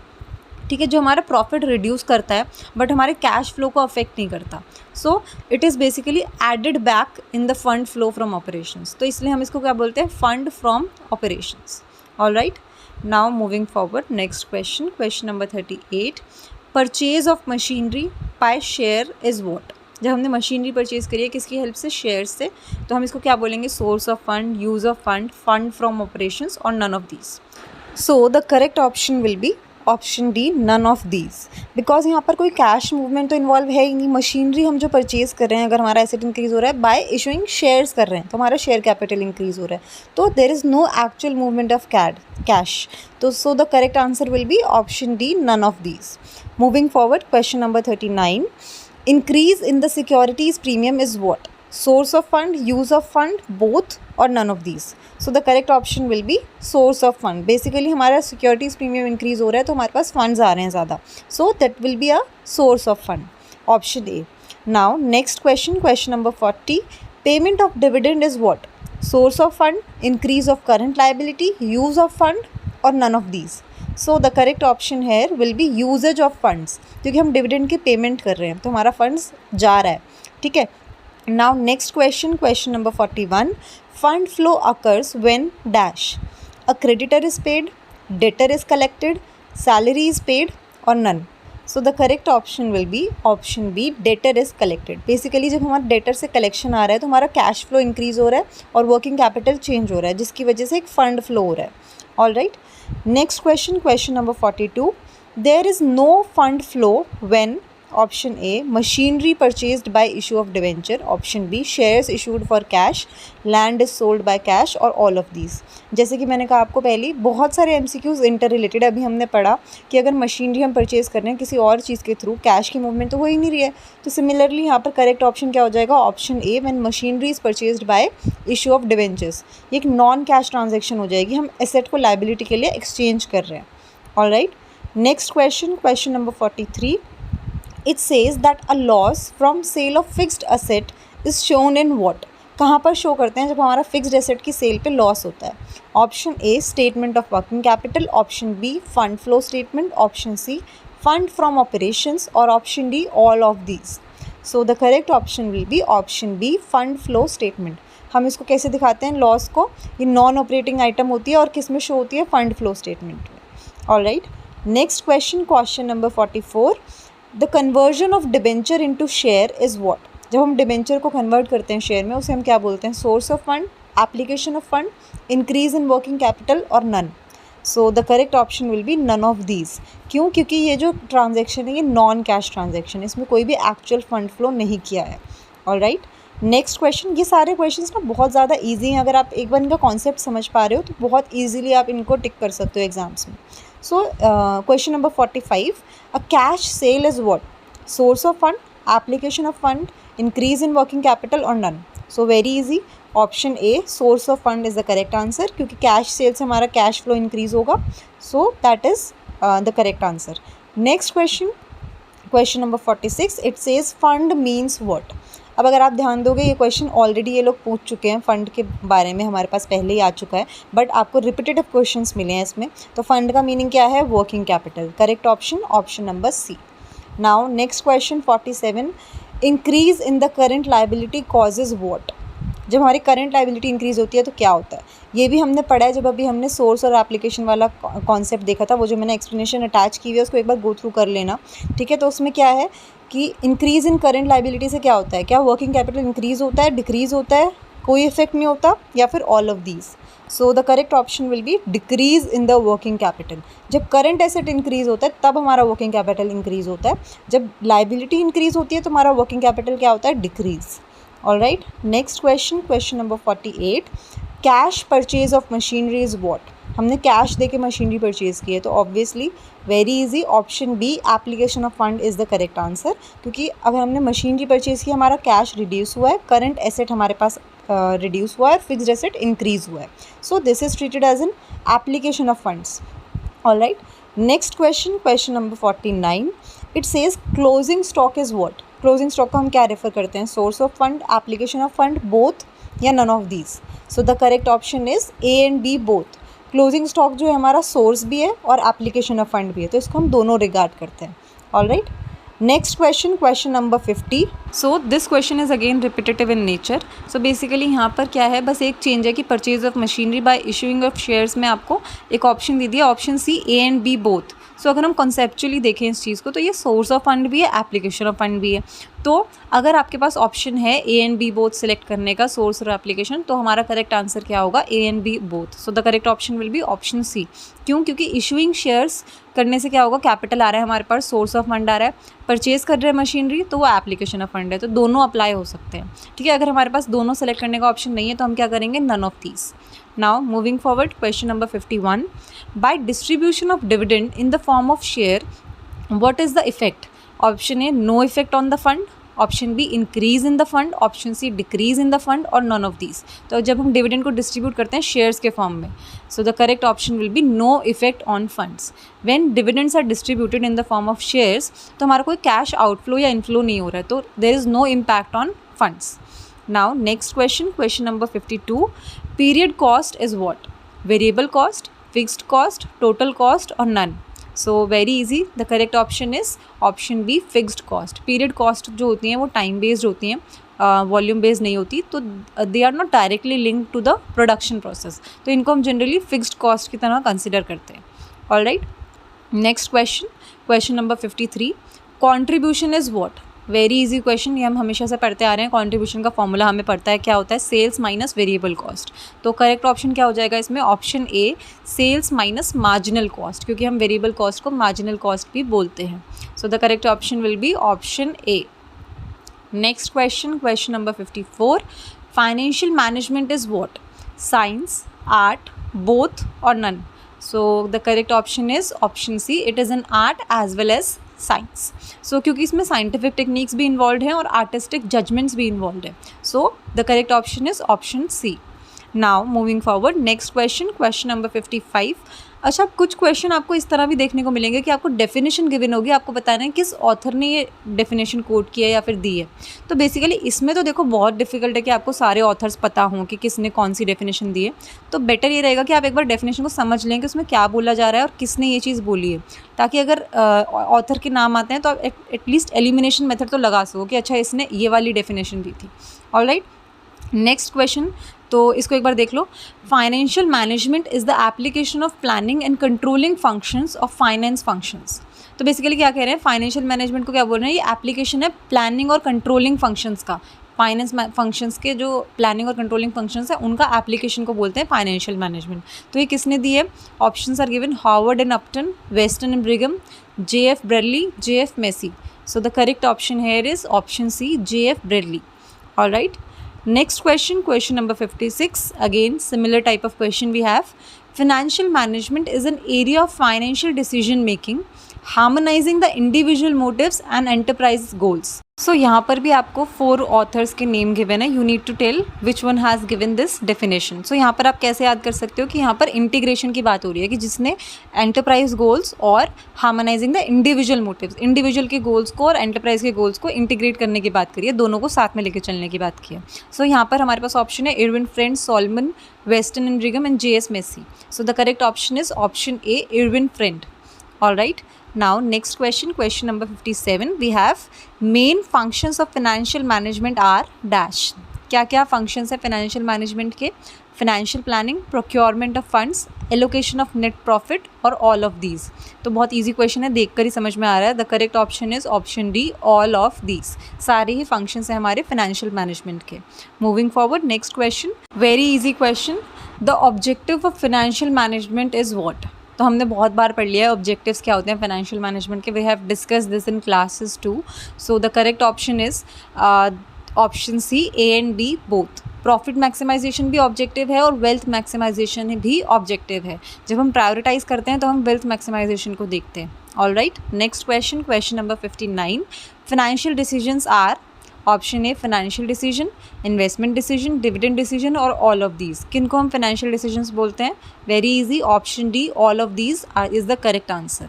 ठीक है, जो हमारा प्रॉफिट रिड्यूस करता है बट हमारे कैश फ्लो को अफेक्ट नहीं करता। So it is basically added back in the fund flow from operations, तो इसलिए हम इसको क्या बोलते हैं, fund from operations. Alright, now moving forward, next question, question number 38, purchase of machinery by share is what? जब हमने मशीनरी परचेज करी है किसकी हेल्प से, शेयर से, तो हम इसको क्या बोलेंगे, source of fund, use of fund, fund from operations, और none of these? So the correct option will be option D, none of these, because यहाँ पर कोई कैश मूवमेंट तो इन्वॉल्व है ही नहीं। मशीनरी हम जो परचेज कर रहे हैं, अगर हमारा एसेट इंक्रीज हो रहा है बाय इशूइंग शेयर्स कर रहे हैं, तो हमारा शेयर कैपिटल इंक्रीज हो रहा है, तो there is no actual movement of cash. तो so the correct answer will be option D, none of these. Moving forward, question number 39, increase in the securities premium is what? Source of fund, use of fund, both, और none of these? So the correct option will be source of fund. Basically हमारा securities premium increase हो रहा है तो हमारे पास funds आ रहे हैं ज़्यादा, so that will be a source of fund, option A. Now next question, question number 40, payment of dividend is what? Source of fund, increase of current liability, use of fund, और none of these? So the correct option here will be uses of funds, क्योंकि हम dividend की payment कर रहे हैं तो हमारा funds जा रहा है, ठीक है। Now next question, question number 41, fund flow occurs when dash? A creditor is paid, debtor is collected, salary is paid, or none? So the correct option will be option B, debtor is collected. Basically जब हमारा debtor से collection आ रहा है तो हमारा cash flow increase हो रहा है और working capital change हो रहा है, जिसकी वजह से एक fund flow हो रहा है। All right, next question, question number 42, there is no fund flow when option A, machinery purchased by issue of debenture, option B, shares issued for cash, land is sold by cash, और all of these? जैसे कि मैंने कहा आपको पहले, बहुत सारे MCQs inter related अभी हमने पढ़ा कि अगर मशीनरी हम परचेज कर रहे हैं किसी और चीज़ के थ्रू, कैश की मूवमेंट तो हो ही नहीं रही है, तो सिमिलरली यहाँ पर करेक्ट ऑप्शन क्या हो जाएगा, option A, when machinery is purchased by issue of debentures. ये एक नॉन कैश ट्रांजेक्शन हो जाएगी, हम एसेट को लाइबिलिटी के लिए एक्सचेंज कर रहे हैं। Alright, next question, question number 43, it says that a loss from sale of fixed asset is shown in what? कहाँ पर शो करते हैं जब हमारा फिक्स्ड एसेट की सेल पे लॉस होता है? Option A, statement of working capital, option B, fund flow statement, option C, fund from operations, और option D, all of these? So the correct option will be option B, fund flow statement. हम इसको कैसे दिखाते हैं loss को? ये non operating item होती है और किस में शो होती है? फंड फ्लो स्टेटमेंट में। Alright, next question, question number 44, the conversion of debenture into share is what? जब हम डिबेंचर को कन्वर्ट करते हैं शेयर में, उसे हम क्या बोलते हैं? Source of fund, application of fund, increase in working capital, और none? So the correct option will be none of these. क्यों? क्योंकि ये जो ट्रांजेक्शन है ये नॉन कैश ट्रांजेक्शन है, इसमें कोई भी एक्चुअल फंड फ्लो नहीं किया है। ऑलराइट, नेक्स्ट क्वेश्चन, ये सारे क्वेश्चंस ना बहुत ज़्यादा इजी हैं, अगर आप एक बार इनका कॉन्सेप्ट समझ पा रहे हो तो बहुत ईजिली आप इनको टिक कर सकते हो एग्जाम्स में। So question number 45, a cash sale is what? Source of fund, application of fund, increase in working capital, और none? So very easy, option A, source of fund is the correct answer, क्योंकि cash sale से हमारा cash flow increase होगा, so that is the correct answer. Next question, question number 46, it says fund means what? अब अगर आप ध्यान दोगे ये क्वेश्चन ऑलरेडी ये लोग पूछ चुके हैं, फ़ंड के बारे में हमारे पास पहले ही आ चुका है, बट आपको रिपीटेटिव क्वेश्चंस मिले हैं इसमें। तो फंड का मीनिंग क्या है? Working capital. Correct option option number C. Now next question 47, increase in the current liability causes what? जब हमारी करंट लाइबिलिटी इंक्रीज होती है तो क्या होता है? ये भी हमने पढ़ा है जब अभी हमने सोर्स और एप्लीकेशन वाला कॉन्सेप्ट देखा था, वो जो मैंने एक्सप्लेनेशन अटैच की हुई है उसको एक बार गो थ्रू कर लेना, ठीक है। तो उसमें क्या है कि इंक्रीज़ इन करंट लाइबिलिटी से क्या होता है? क्या वर्किंग कैपिटल इंक्रीज़ होता है, डिक्रीज़ होता है, कोई इफेक्ट नहीं होता, या फिर all of these? So the correct option will B decrease in the working capital. जब करंट एसेट इंक्रीज़ होता है तब हमारा वर्किंग कैपिटल इंक्रीज़ होता है, जब लाइबिलिटी इंक्रीज़ होती है तो हमारा वर्किंग कैपिटल क्या होता है? Decrease. Alright, next question, question number 48, cash purchase of machinery is what? हमने कैश दे के मशीनरी परचेज की है, तो obviously very easy, option B, application of fund is the correct answer, क्योंकि अगर हमने मशीनरी परचेज की हमारा कैश रिड्यूस हुआ है, करंट एसेट हमारे पास रिड्यूस हुआ है, फिक्स्ड एसेट इंक्रीज हुआ है, so this is treated as an application of funds. Alright, next question, question number 49, it says closing stock is what? Closing stock को हम क्या रेफर करते हैं? Source of fund, application of fund, both या none of these? So the correct option is A and B, both. Closing stock जो है हमारा source भी है और एप्लीकेशन ऑफ फंड भी है, तो इसको हम दोनों रिगार्ड करते हैं। All right, next question, question number 50। So this question is again repetitive in nature. So basically यहाँ पर क्या है, बस एक चेंज है कि purchase of machinery by issuing of shares में आपको एक ऑप्शन दे दिया, option C A and B both. So अगर हम कॉन्सेप्चुअली देखें इस चीज़ को, तो ये सोर्स ऑफ फंड भी है, एप्लीकेशन ऑफ फंड भी है। तो अगर आपके पास ऑप्शन है A and B both select करने का, सोर्स और एप्लीकेशन, तो हमारा करेक्ट आंसर क्या होगा? A and B both. So the correct option will be option C. क्यों? क्योंकि इशूइंग शेयर्स करने से क्या होगा, कैपिटल आ रहा है हमारे पास, सोर्स ऑफ फंड आ रहा है, परचेज कर रहे हैं मशीनरी तो वो एप्लीकेशन ऑफ फंड है, तो दोनों अप्लाई हो सकते हैं। ठीक है, अगर हमारे पास दोनों सेलेक्ट करने का ऑप्शन नहीं है तो हम क्या करेंगे? None of these. Now moving forward, question number 51, by distribution of dividend in the form of share what is the effect? Option A no effect on the fund, option B increase in the fund, option C decrease in the fund, और none of these. तो जब हम dividend को distribute करते हैं shares के form में, so the correct option will be no effect on funds. When dividends are distributed in the form of shares, तो हमारा कोई कैश आउटफ्लो या इनफ्लो नहीं हो रहा है, तो there is no impact on funds. Now next question, question number 52, period cost is what? Variable cost, fixed cost, total cost और none? So very easy, the correct option is option B, fixed cost. Period cost जो होती हैं वो time based होती हैं, volume based नहीं होती, तो they are not directly link to the production process, तो इनको हम जनरली फिक्स्ड कॉस्ट की तरह कंसिडर करते हैं। All right, next question, question number 53, contribution is what? Very easy question, ये हम हमेशा से पढ़ते आ रहे हैं। कॉन्ट्रीब्यूशन का फॉर्मूला हमें पड़ता है, क्या होता है? Sales minus variable cost. तो करेक्ट ऑप्शन क्या हो जाएगा इसमें? Option A, sales minus marginal cost, क्योंकि हम वेरिएबल कॉस्ट को मार्जिनल कॉस्ट भी बोलते हैं। So the correct option will be option A. Next question, question number 54, financial management is what? Science, art, both और none? So the correct option is option C, it is an art as well as science. So क्योंकि इसमें scientific techniques भी involve हैं और artistic judgements भी involve है, so the correct option is option C. Now moving forward, next question, question number 55। अच्छा, कुछ question आपको इस तरह भी देखने को मिलेंगे कि आपको डेफिनेशन गिवन होगी, आपको बताना है किस ऑथर ने ये डेफिनेशन कोट किया है या फिर दी है। तो बेसिकली इसमें तो देखो बहुत डिफिकल्ट है कि आपको सारे ऑथर्स पता हों कि किसने कौन सी डेफिनेशन दी है, तो बेटर ये रहेगा कि आप एक बार डेफिनेशन को समझ लें कि उसमें क्या बोला जा रहा है और किसने ये चीज़ बोली है, ताकि अगर ऑथर के नाम आते हैं तो आप एटलीस्ट एलिमिनेशन मेथड तो लगा सको कि अच्छा इसने ये वाली डेफिनेशन दी थी। ऑल राइट, नेक्स्ट क्वेश्चन, तो इसको एक बार देख लो। Financial management is the application of planning and controlling functions of finance functions. तो बेसिकली क्या कह रहे हैं? फाइनेंशियल मैनेजमेंट को क्या बोल रहे हैं? ये एप्लीकेशन है प्लानिंग और कंट्रोलिंग फंक्शंस का। फाइनेंस फंक्शंस के जो प्लानिंग और कंट्रोलिंग फंक्शंस है उनका एप्लीकेशन को बोलते हैं फाइनेंशियल मैनेजमेंट। तो ये किसने दी है? Options are given, Harvard and Upton, Weston and Brigham, J.F. Bradley, J.F. Macy. So the correct option here is option C, J.F. Bradley. All right. Next question, question number 56. Again, similar type of question we have. Financial management is an area of financial decision making, harmonizing the individual motives and enterprise goals. So यहाँ पर भी आपको 4 authors के name given है, you need to tell which one has given this definition. सो यहाँ पर आप कैसे याद कर सकते हो कि यहाँ पर इंटीग्रेशन की बात हो रही है कि जिसने एंटरप्राइज गोल्स और harmonising the individual motives, individual के गोल्स को और एंटरप्राइज के गोल्स को इंटीग्रेट करने की बात करी है, दोनों को साथ में लेकर चलने की बात की है। सो यहाँ पर हमारे पास ऑप्शन है Irwin Friend, Solomon, Weston and Brigham and J.S. Macy. So the correct option is option A, Irwin Friend. All right. Now next question, question number 57. We have main functions of financial management are dash. क्या क्या functions है financial management के? Financial planning, procurement of funds, allocation of net profit और all of these. तो बहुत easy question है, देख कर ही समझ में आ रहा है। The correct option is option D, all of these. सारे ही functions हैं हमारे financial management के। Moving forward, next question. Very easy question. The objective of financial management is what? तो हमने बहुत बार पढ़ लिया है ऑब्जेक्टिव्स क्या होते हैं फाइनेंशियल मैनेजमेंट के। We have discuss this in classes too. So the correct option is option C, A and B both. Profit maximisation भी ऑब्जेक्टिव है और वेल्थ मैक्सिमाइजेशन भी ऑब्जेक्टिव है। जब हम प्रायोरिटाइज करते हैं तो हम वेल्थ मैक्सिमाइजेशन को देखते हैं। All right, next question, question number 59। Financial decisions are option A financial decision, investment decision, dividend decision और ऑल ऑफ दीज। किनको हम फाइनेंशियल डिसीजंस बोलते हैं? Very easy, option D all of these is the correct answer.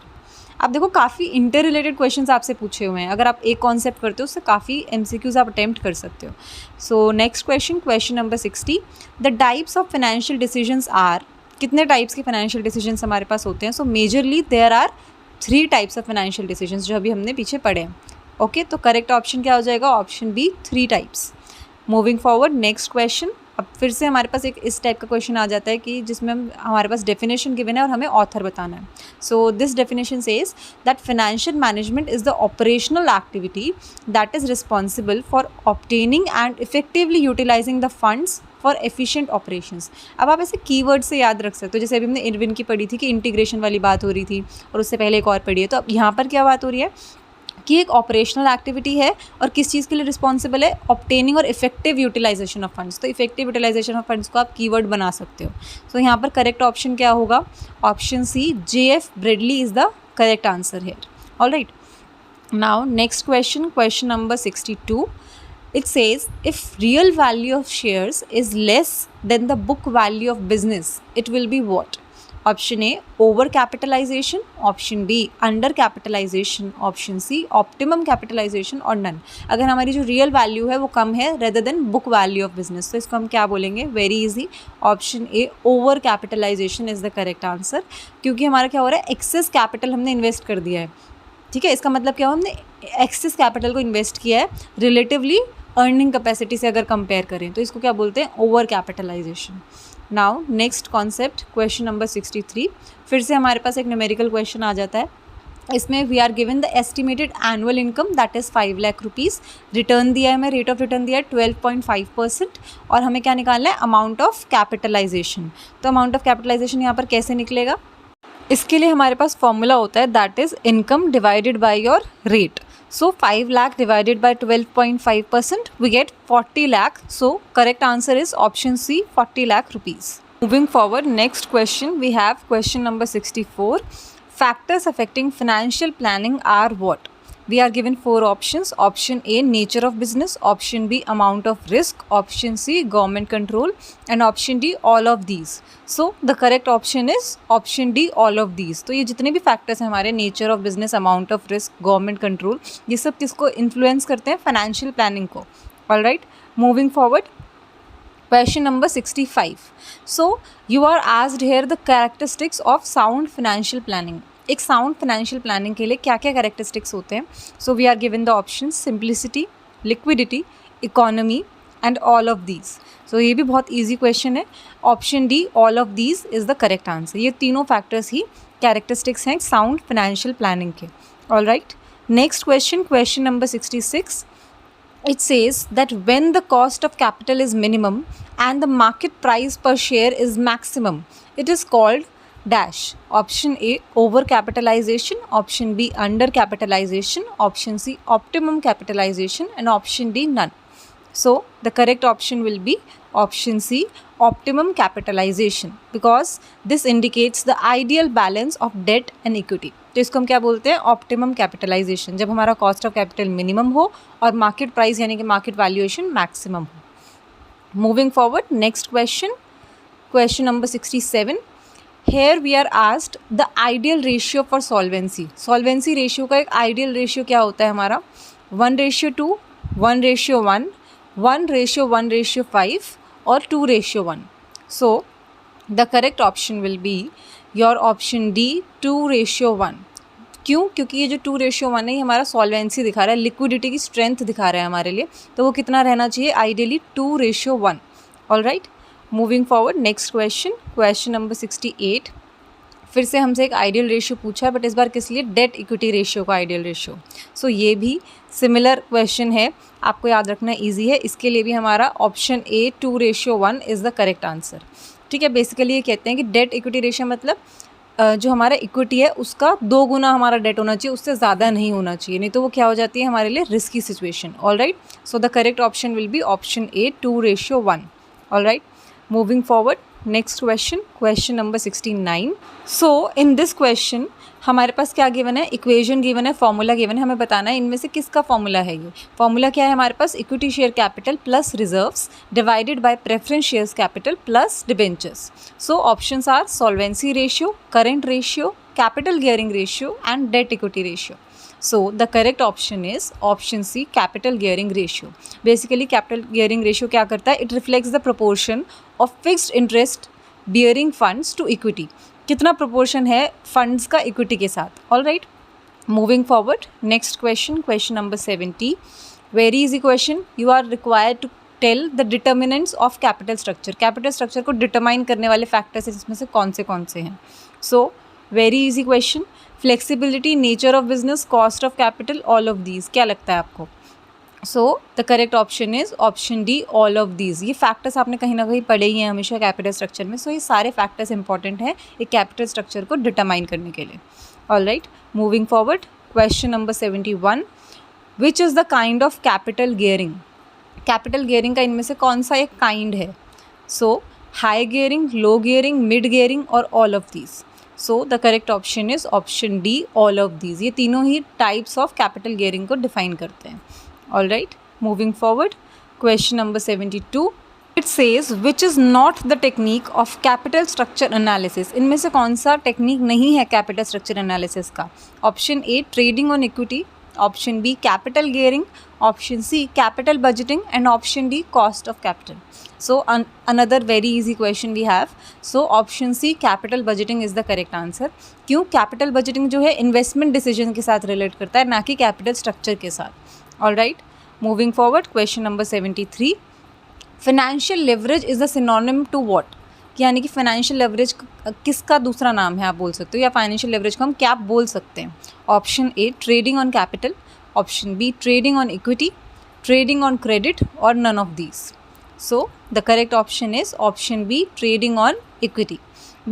अब देखो काफ़ी inter related questions आपसे पूछे हुए हैं, अगर आप एक कॉन्सेप्ट करते हो उससे काफ़ी MCQs आप अटेम्प्ट कर सकते हो। So next question, question number 60, the types of financial decisions are. कितने टाइप्स के फाइनेंशियल डिसीजंस हमारे पास होते हैं? So majorly there are 3 types of financial decisions जो अभी हमने पीछे पढ़े हैं। ओके, तो करेक्ट ऑप्शन क्या हो जाएगा? Option B 3 types. Moving forward, next question. अब फिर से हमारे पास एक इस टाइप का क्वेश्चन आ जाता है कि जिसमें हमारे पास डेफिनेशन गिवन है और हमें ऑथर बताना है। So this definition says that financial management is the operational activity that is responsible for obtaining and effectively utilising the funds for efficient operations. अब आप ऐसे कीवर्ड से याद रख सकते हो, जैसे अभी हमने इरविन की पढ़ी थी कि इंटीग्रेशन वाली बात हो रही थी और उससे पहले एक और पढ़ी है। तो अब यहाँ पर क्या बात हो रही है कि एक ऑपरेशनल एक्टिविटी है और किस चीज़ के लिए रिस्पॉन्सिबल है? ऑब्टेनिंग और इफेक्टिव यूटिलाइजेशन ऑफ फंड्स। तो इफेक्टिव यूटिलाइजेशन ऑफ फंड्स को आप कीवर्ड बना सकते हो। सो यहाँ पर करेक्ट ऑप्शन क्या होगा? Option C JF Bradley is the correct answer here. Alright, now next question, question number 62। It says if real value of shares is less than the book value of business, it will be what? Option A over capitalization, option B under capitalization, option C optimum capitalization और none। अगर हमारी जो real value है वो कम है rather than book value of business, तो इसको हम क्या बोलेंगे? Very easy, option A over capitalisation is the correct answer. क्योंकि हमारा क्या हो रहा है? एक्सेस कैपिटल हमने इन्वेस्ट कर दिया है। ठीक है, इसका मतलब क्या हो? हमने एक्सेस कैपिटल को इन्वेस्ट किया है रिलेटिवली अर्निंग कैपेसिटी से अगर कंपेयर करें, तो इसको क्या बोलते हैं? Over capitalisation. Now next concept, question number 63। फिर से हमारे पास एक न्यूमेरिकल क्वेश्चन आ जाता है। इसमें we are given the estimated annual income that is 5 lakh rupees. Return दिया है हमें, रेट ऑफ रिटर्न दिया है 12.5% और हमें क्या निकालना है? Amount of capitalisation. तो अमाउंट ऑफ कैपिटलाइजेशन यहाँ पर कैसे निकलेगा? इसके लिए हमारे पास फॉर्मूला होता है that is income divided by your rate. So 5 lakh divided by 12.5%, we get 40 lakh. So correct answer is option C, 40 lakh rupees. Moving forward, next question, we have question number 64. Factors affecting financial planning are what? We are given 4 options. Option A nature of business, option B amount of risk, option C government control and option D all of these. So the correct option is option D all of these. तो ये जितने भी factors हैं हमारे, nature of business, amount of risk, government control, ये सब किसको influence करते हैं? फाइनेंशियल प्लानिंग को। Alright, moving forward, question number 65. So you are asked here the characteristics of sound financial planning. एक साउंड फाइनेंशियल प्लानिंग के लिए क्या क्या कैरेक्टरिस्टिक्स होते हैं? So we are given the option simplicity, liquidity, economy and all of these. सो ये भी बहुत ईजी क्वेश्चन है। Option D all of these is the correct answer. ये तीनों फैक्टर्स ही कैरेक्टरिस्टिक्स हैं साउंड फाइनेंशियल प्लानिंग के। All right, next question, question number 66. It says that when the cost of capital is minimum and the market price per share is maximum, it is called dash. Option A over capitalization, option B under capitalization, option C optimum capitalization and option D none. So the correct option will be option C optimum capitalization because this indicates the ideal balance of debt and equity. तो इसको हम क्या बोलते हैं? Optimum capitalisation, जब हमारा cost of capital minimum हो और मार्केट प्राइस यानी कि मार्केट वैल्यूएशन मैक्सिमम हो। Moving forward, next question, question number 67. Here we are asked the ideal ratio for solvency. Solvency ratio का एक ideal ratio क्या होता है हमारा? 1:2, 1:1, 1:1:5 और 2:1. So the correct option will be your option D, 2:1. क्यों? क्योंकि ये जो 2:1 है ये हमारा सॉल्वेंसी दिखा रहा है, लिक्विडिटी की स्ट्रेंथ दिखा रहा है हमारे लिए, तो वो कितना रहना चाहिए? Ideally 2:1. All right, moving forward, next question, question number 68. फिर से हमसे एक आइडियल रेशियो पूछा है, बट इस बार किस लिए? डेट इक्विटी रेशियो का आइडियल रेशियो। सो ये भी सिमिलर क्वेश्चन है, आपको याद रखना ईजी है। इसके लिए भी हमारा option A 2:1 is the correct answer. ठीक है, बेसिकली ये कहते हैं कि डेट इक्विटी रेशियो मतलब जो हमारा इक्विटी है उसका 2 गुना हमारा डेट होना चाहिए, उससे ज़्यादा नहीं होना चाहिए, नहीं तो वो क्या हो जाती है हमारे लिए? Risky situation. All right, so the correct option will be option A 2:1. All right, moving forward, next question, question number 69. So in this question हमारे पास क्या गिवन है, इक्वेशन गिवन है, फॉर्मूला गिवन है, हमें बताना है इनमें से किसका फॉर्मूला है. ये फॉर्मूला क्या है हमारे पास, equity share capital plus reserves divided by preference shares capital plus debentures. So options are solvency ratio, current ratio, capital gearing ratio and debt equity ratio. So the correct option is option C, capital gearing ratio. Basically capital gearing ratio क्या करता है, it reflects the proportion of fixed interest bearing funds to equity. कितना proportion है funds का equity के साथ. All right, moving forward, next question, question number 70. Very easy question. You are required to tell the determinants of capital structure. Capital structure को determine करने वाले factors इसमें से कौन से हैं. So very easy question. Flexibility, nature of business, cost of capital, all of these. क्या लगता है आपको? सो the correct option is option D, all of these. ये फैक्टर्स आपने कहीं ना कहीं पढ़े ही हैं हमेशा कैपिटल स्ट्रक्चर में. सो ये सारे फैक्टर्स इंपॉर्टेंट हैं एक कैपिटल स्ट्रक्चर को डिटरमाइन करने के लिए. All right, moving forward, question number 71. Which is the kind of capital gearing. Capital gearing का इनमें से कौन सा एक काइंड है? सो हाई गियरिंग, लो गियरिंग, मिड गियरिंग और all of these. So the correct option is option D, all of these. ये तीनों ही टाइप्स ऑफ कैपिटल गियरिंग को डिफाइन करते हैं. All right, moving forward, question number 72. It says which is not the technique of capital structure analysis. इनमें से कौन सा technique नहीं है कैपिटल स्ट्रक्चर एनालिसिस का? Option A, trading on equity, option B, capital gearing, option C, capital budgeting and option D, cost of capital. So another very easy question we have. So option C, capital budgeting is the correct answer. क्यों? Capital budgeting जो है investment decision के साथ relate करता है, ना कि capital structure के साथ. All right, moving forward, question number 73. Financial leverage is the synonym to what. यानी कि फाइनेंशियल लेवरेज किसका दूसरा नाम है आप बोल सकते हो, या फाइनेंशियल लेवरेज को हम क्या बोल सकते हैं? Option A, trading on capital, option B, trading on equity, trading on credit और none of these. So the correct option is option B, trading on equity.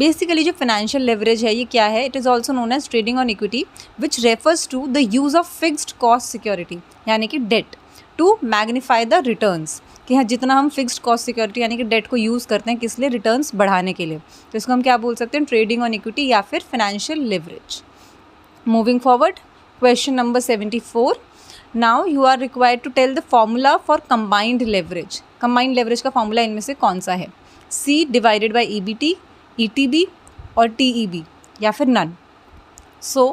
Basically जो financial leverage है ये क्या है? It is also known as trading on equity, which refers to the use of fixed cost security यानी कि debt to magnify the returns. कि हाँ, जितना हम fixed cost security यानी कि debt को use करते हैं किस लिए? returns बढ़ाने के लिए. तो इसको हम क्या बोल सकते हैं? trading on equity या फिर financial leverage. Moving forward, question number 74. Now you are required to tell the formula for combined leverage. Combined leverage का formula इनमें से कौन सा है? C divided by EBT, ETB और TEB या फिर none. So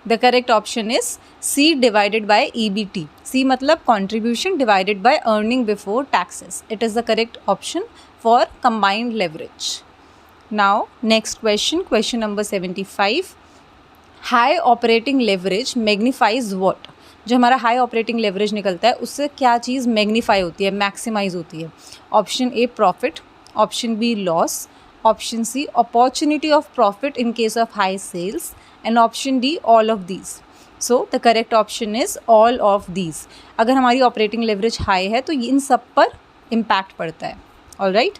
the correct option is C divided by EBT. C मतलब contribution divided by earning before taxes. It is the correct option for combined leverage. Now next question, question number 75. High operating leverage magnifies what? जो हमारा high operating leverage निकलता है उससे क्या चीज़ magnify होती है, maximise होती है? Option A, profit, option B, loss, option C, opportunity of profit in case of high sales and option D, all of these. So the correct option is all of these. अगर हमारी operating leverage high है तो इन सब पर impact पड़ता है. All right,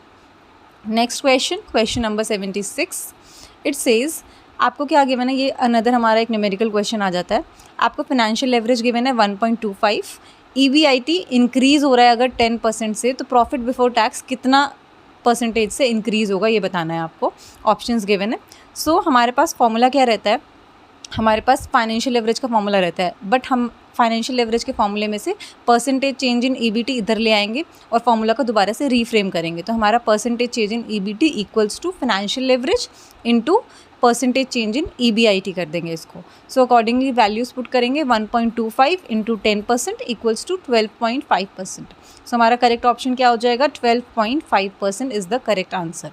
next question, question number 76. It says आपको क्या गिवन है? ये अनदर हमारा एक न्यूमेरिकल क्वेश्चन आ जाता है. आपको फाइनेंशियल लेवरेज गिवन है 1.25. EBIT इंक्रीज़ हो रहा है अगर 10% से, तो प्रॉफिट बिफोर टैक्स कितना परसेंटेज से इंक्रीज़ होगा ये बताना है आपको. ऑप्शंस गिवन है. सो हमारे पास फॉर्मूला क्या रहता है? हमारे पास फाइनेंशियल लेवरेज का फॉर्मूला रहता है, बट हम फाइनेंशियल लेवरेज के फॉर्मूले में से परसेंटेज चेंज इन EBT इधर ले आएंगे और फॉर्मूला को दोबारा से रीफ्रेम करेंगे. तो हमारा percentage change in EBT equals to financial leverage into percentage change in EBIT कर देंगे इसको. सो अकॉर्डिंगली वैल्यूज़ पुट करेंगे. 1.25 इंटू 10% इक्वल्स टू 12.5%. सो हमारा करेक्ट ऑप्शन क्या हो जाएगा? 12.5% इज़ द करेक्ट आंसर.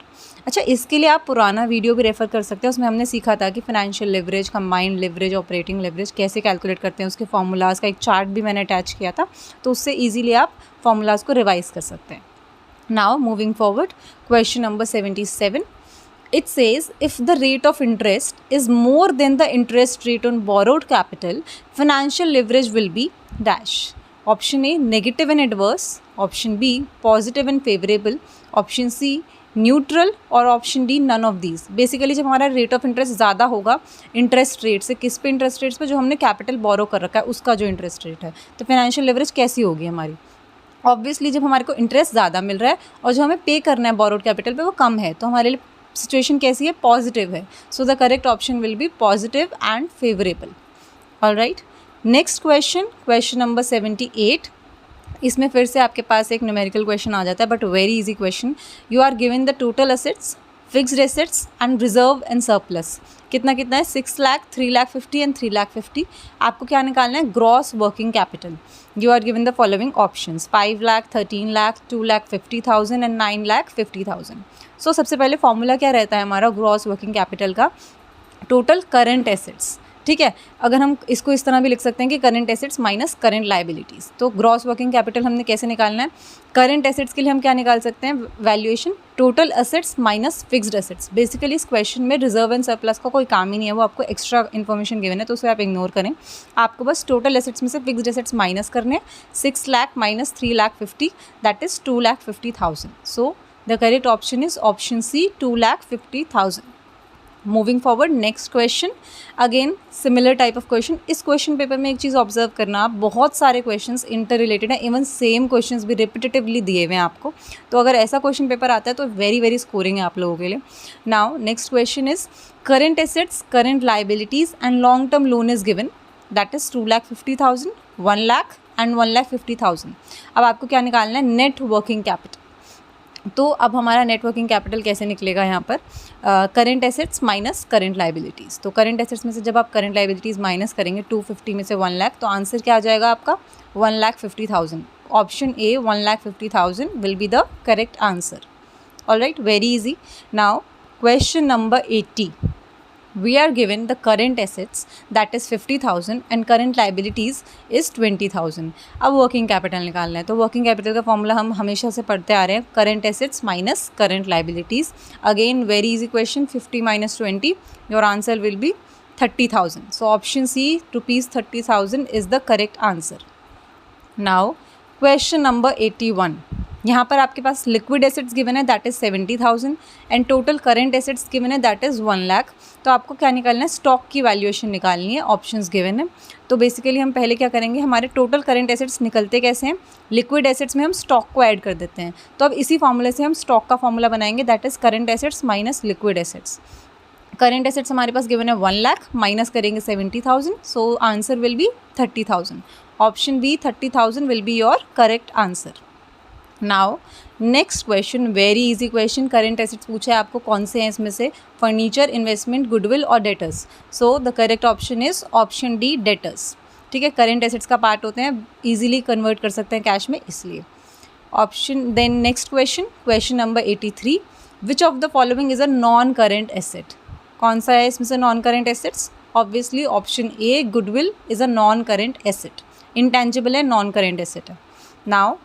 अच्छा, इसके लिए आप पुराना वीडियो भी रेफ़र कर सकते हैं. उसमें हमने सीखा था कि financial leverage, combined leverage, operating leverage कैसे कैलकुलेट करते हैं. उसके फॉर्मूलाज़ का एक चार्ट भी मैंने अटैच किया था, तो उससे ईजिली आप फॉर्मूलाज़ को रिवाइज कर सकते हैं. Now moving forward, question number 77. It says if the rate of interest is more than the interest rate on borrowed capital, financial leverage will be dash. Option A, negative and adverse. Option B, positive and favorable. Option C, neutral और option D, none of these. Basically जब हमारा rate of interest ज़्यादा होगा interest rate से, किस पे? Interest rates पे जो हमने कैपिटल बोरो कर रखा है उसका जो इंटरेस्ट रेट है, तो फाइनेंशियल लेवरेज कैसी होगी हमारी? ऑब्वियसली जब हमारे को इंटरेस्ट ज़्यादा मिल रहा है और जो हमें पे करना है बोरोड कैपिटल पे वो कम है, तो हमारे लिए सिचुएशन कैसी है, पॉजिटिव है. So the correct option will B positive and favourable. Alright, next question, question number 78. इसमें फिर से आपके पास एक न्यूमेरिकल क्वेश्चन आ जाता है, but very easy question. You are given the total assets, fixed assets and reserve and surplus. कितना कितना है, 6 लाख, 3 लाख 50 एंड 3 लाख 50. आपको क्या निकालना है, gross working capital. You are given the following options, 5 lakh, 13 lakh, 2 lakh 50,000 and 9 lakh 50,000. सो सबसे पहले फॉर्मूला क्या रहता है हमारा ग्रॉस वर्किंग कैपिटल का, टोटल करंट एसेट्स. ठीक है, अगर हम इसको इस तरह भी लिख सकते हैं कि current assets minus current liabilities. तो ग्रॉस वर्किंग कैपिटल हमने कैसे निकालना है, करंट एसेट्स के लिए हम क्या निकाल सकते हैं, valuation total assets minus fixed assets. Basically इस क्वेश्चन में रिजर्व एंड सरप्लस का कोई काम ही नहीं है, वो आपको एक्स्ट्रा इन्फॉर्मेशन गिवन है तो उसे आप इग्नोर करें. आपको बस टोटल एसेट्स में से फिक्स्ड एसेट्स माइनस करने. 6 lakh minus 3 lakh 50, that is 2 lakh 50,000. So the correct option is option C, 2 lakh 50,000. Moving forward, next question, again similar type of question. इस क्वेश्चन पेपर में एक चीज़ ऑब्जर्व करना, बहुत सारे क्वेश्चंस इंटर रिलेटेड हैं, इवन सेम क्वेश्चंस भी रिपीटेटिवली दिए हुए हैं आपको. तो अगर ऐसा क्वेश्चन पेपर आता है तो वेरी वेरी स्कोरिंग है आप लोगों के लिए. Now next question is current assets, current liabilities and long term loan is given, that is 2 lakh 50,000, 1 lakh and 1 lakh 50,000. अब आपको क्या निकालना है, नेट वर्किंग कैपिटल. तो अब हमारा नेट वर्किंग कैपिटल कैसे निकलेगा यहाँ पर, current assets minus current liabilities. तो करंट एसेट्स में से जब आप करंट लाइबिलिटीज़ माइनस करेंगे 250 में से 1 लाख, तो आंसर क्या आ जाएगा आपका, 1 lakh 50,000. Option A 1 lakh 50,000 will be the correct answer. Alright, very easy. Now question number 80. We are given the current assets that is 50,000 and current liabilities is 20,000. अब वर्किंग कैपिटल निकालना है. तो वर्किंग कैपिटल का फॉर्मूला हम हमेशा से पढ़ते आ रहे हैं, current assets minus current liabilities. Again very easy question, 50 minus 20, your answer will be 30,000. सो ऑप्शन सी, ₹30,000 is the correct answer. Now question number 81. यहाँ पर आपके पास लिक्विड एसेट्स गिवन है, that is 70,000 and total current assets given है, that is 1 lakh. तो आपको क्या निकालना है, स्टॉक की वैल्यूएशन निकालनी है. ऑप्शंस गिवन है. तो बेसिकली हम पहले क्या करेंगे, हमारे टोटल करंट एसेट्स निकलते कैसे हैं, लिक्विड एसेट्स में हम स्टॉक को ऐड कर देते हैं. तो अब इसी फॉर्मूले से हम स्टॉक का फॉर्मूला बनाएंगे, that is current assets minus liquid assets. Current assets हमारे पास गिवन है 1 लाख, माइनस करेंगे 70,000, so answer will be 30,000. Option B 30,000 will be your correct answer. Now next question, very easy question. Current assets पूछा है आपको कौन से हैं इसमें से, फर्नीचर, इन्वेस्टमेंट, गुडविल और debtors. So the correct option is option D, debtors. ठीक है, करंट एसेट्स का पार्ट होते हैं, इजीली कन्वर्ट कर सकते हैं कैश में, इसलिए option. Then next question, question number 83. Which of the following is a non current asset. कौन सा है इसमें से non current assets, obviously option A, goodwill is a non current asset. Intangible है, नॉन करेंट एसेट है. Now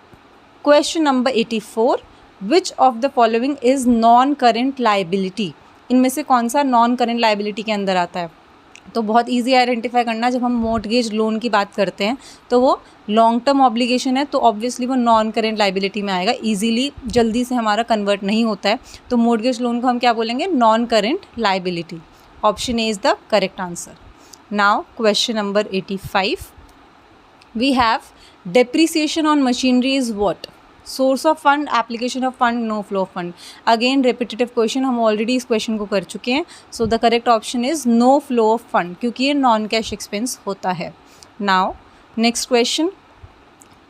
question number 84. Which of the following is non current liability. इनमें से कौन सा नॉन करेंट लाइबिलिटी के अंदर आता है. तो बहुत इजी आइडेंटिफाई करना, जब हम मोर्टगेज लोन की बात करते हैं तो वो लॉन्ग टर्म ऑब्लिगेशन है, तो ऑब्वियसली वो नॉन करेंट लाइबिलिटी में आएगा. इजीली जल्दी से हमारा कन्वर्ट नहीं होता है, तो मोर्टगेज लोन को हम क्या बोलेंगे, non current liability. Option A is the correct answer. Now question number 85. We have depreciation on machinery is what. Source of fund, application of fund, no flow of fund. Again repetitive question, हम already इस question को कर चुके हैं. So the correct option is no flow of fund, क्योंकि ये non cash expense होता है. Now next question,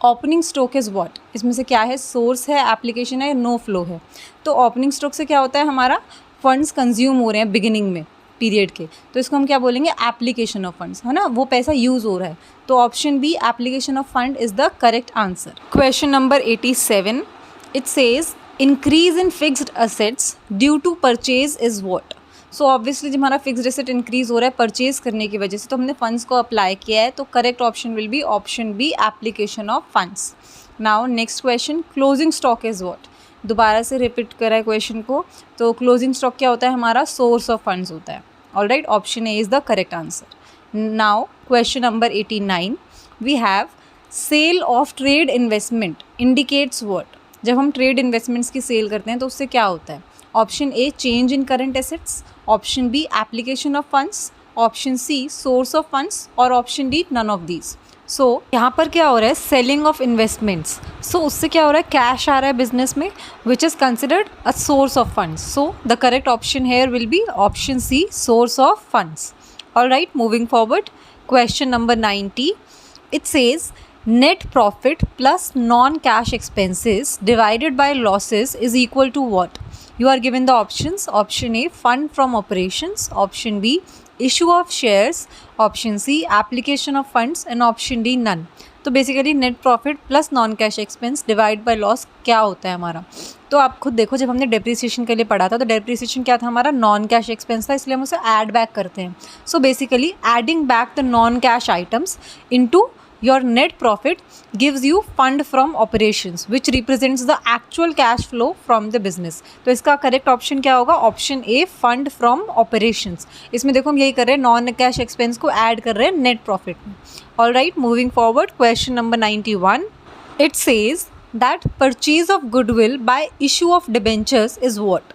opening stock is what. इसमें से क्या है, सोर्स है, एप्लीकेशन है, नो फ्लो है. तो ओपनिंग स्टॉक से क्या होता है, हमारा फंड्स कंज्यूम हो रहे हैं बिगिनिंग में पीरियड के, तो इसको हम क्या बोलेंगे, एप्लीकेशन ऑफ फंड्स, है ना, वो पैसा यूज़ हो रहा है. तो option B, application of fund is the correct answer. Question number 87. It says increase in fixed assets due to purchase is what. So obviously जब हमारा फिक्स्ड एसेट इंक्रीज हो रहा है परचेज करने की वजह से, तो हमने फंड्स को अप्लाई किया है, तो correct option will be option B, application of funds. Now next question, closing stock is what. दोबारा से रिपीट करा है क्वेश्चन को. तो क्लोजिंग स्टॉक क्या होता है, हमारा सोर्स ऑफ फंड्स होता है. Alright, option A is the correct answer. Now question number 89. We have sale of trade investment indicates what. जब हम ट्रेड इन्वेस्टमेंट्स की सेल करते हैं तो उससे क्या होता है. Option A, change in current assets. Option B, application of funds. Option C, source of funds. और option D, none of these. So यहाँ पर क्या हो रहा है, सेलिंग ऑफ इन्वेस्टमेंट्स. सो उससे क्या हो रहा है, कैश आ रहा है बिजनेस में which is considered a source of funds. So the correct option here will be option C, source of funds. All right, moving forward, question number 90. It says net profit plus non-cash expenses divided by losses is equal to what? You are given the options. Option A, fund from operations. Option B, issue of shares. Option C, application of funds. And option D, none. तो basically net profit plus non cash expense divide by loss क्या होता है हमारा. तो आप खुद देखो, जब हमने डेप्रिसिएशन के लिए पढ़ा था तो डेप्रिसिएशन क्या था हमारा, नॉन कैश एक्सपेंस था, इसलिए हम उसे ऐड बैक करते हैं. So basically adding back the non cash items into your net profit gives you fund from operations which represents the actual cash flow from the business. तो इसका correct option क्या होगा, option A, fund from operations. इसमें देखो हम यही कर रहे हैं, नॉन कैश एक्सपेंस को ऐड कर रहे हैं नेट प्रॉफिट में. All right, moving forward, question number 91. It says that purchase of goodwill by issue of debentures is what?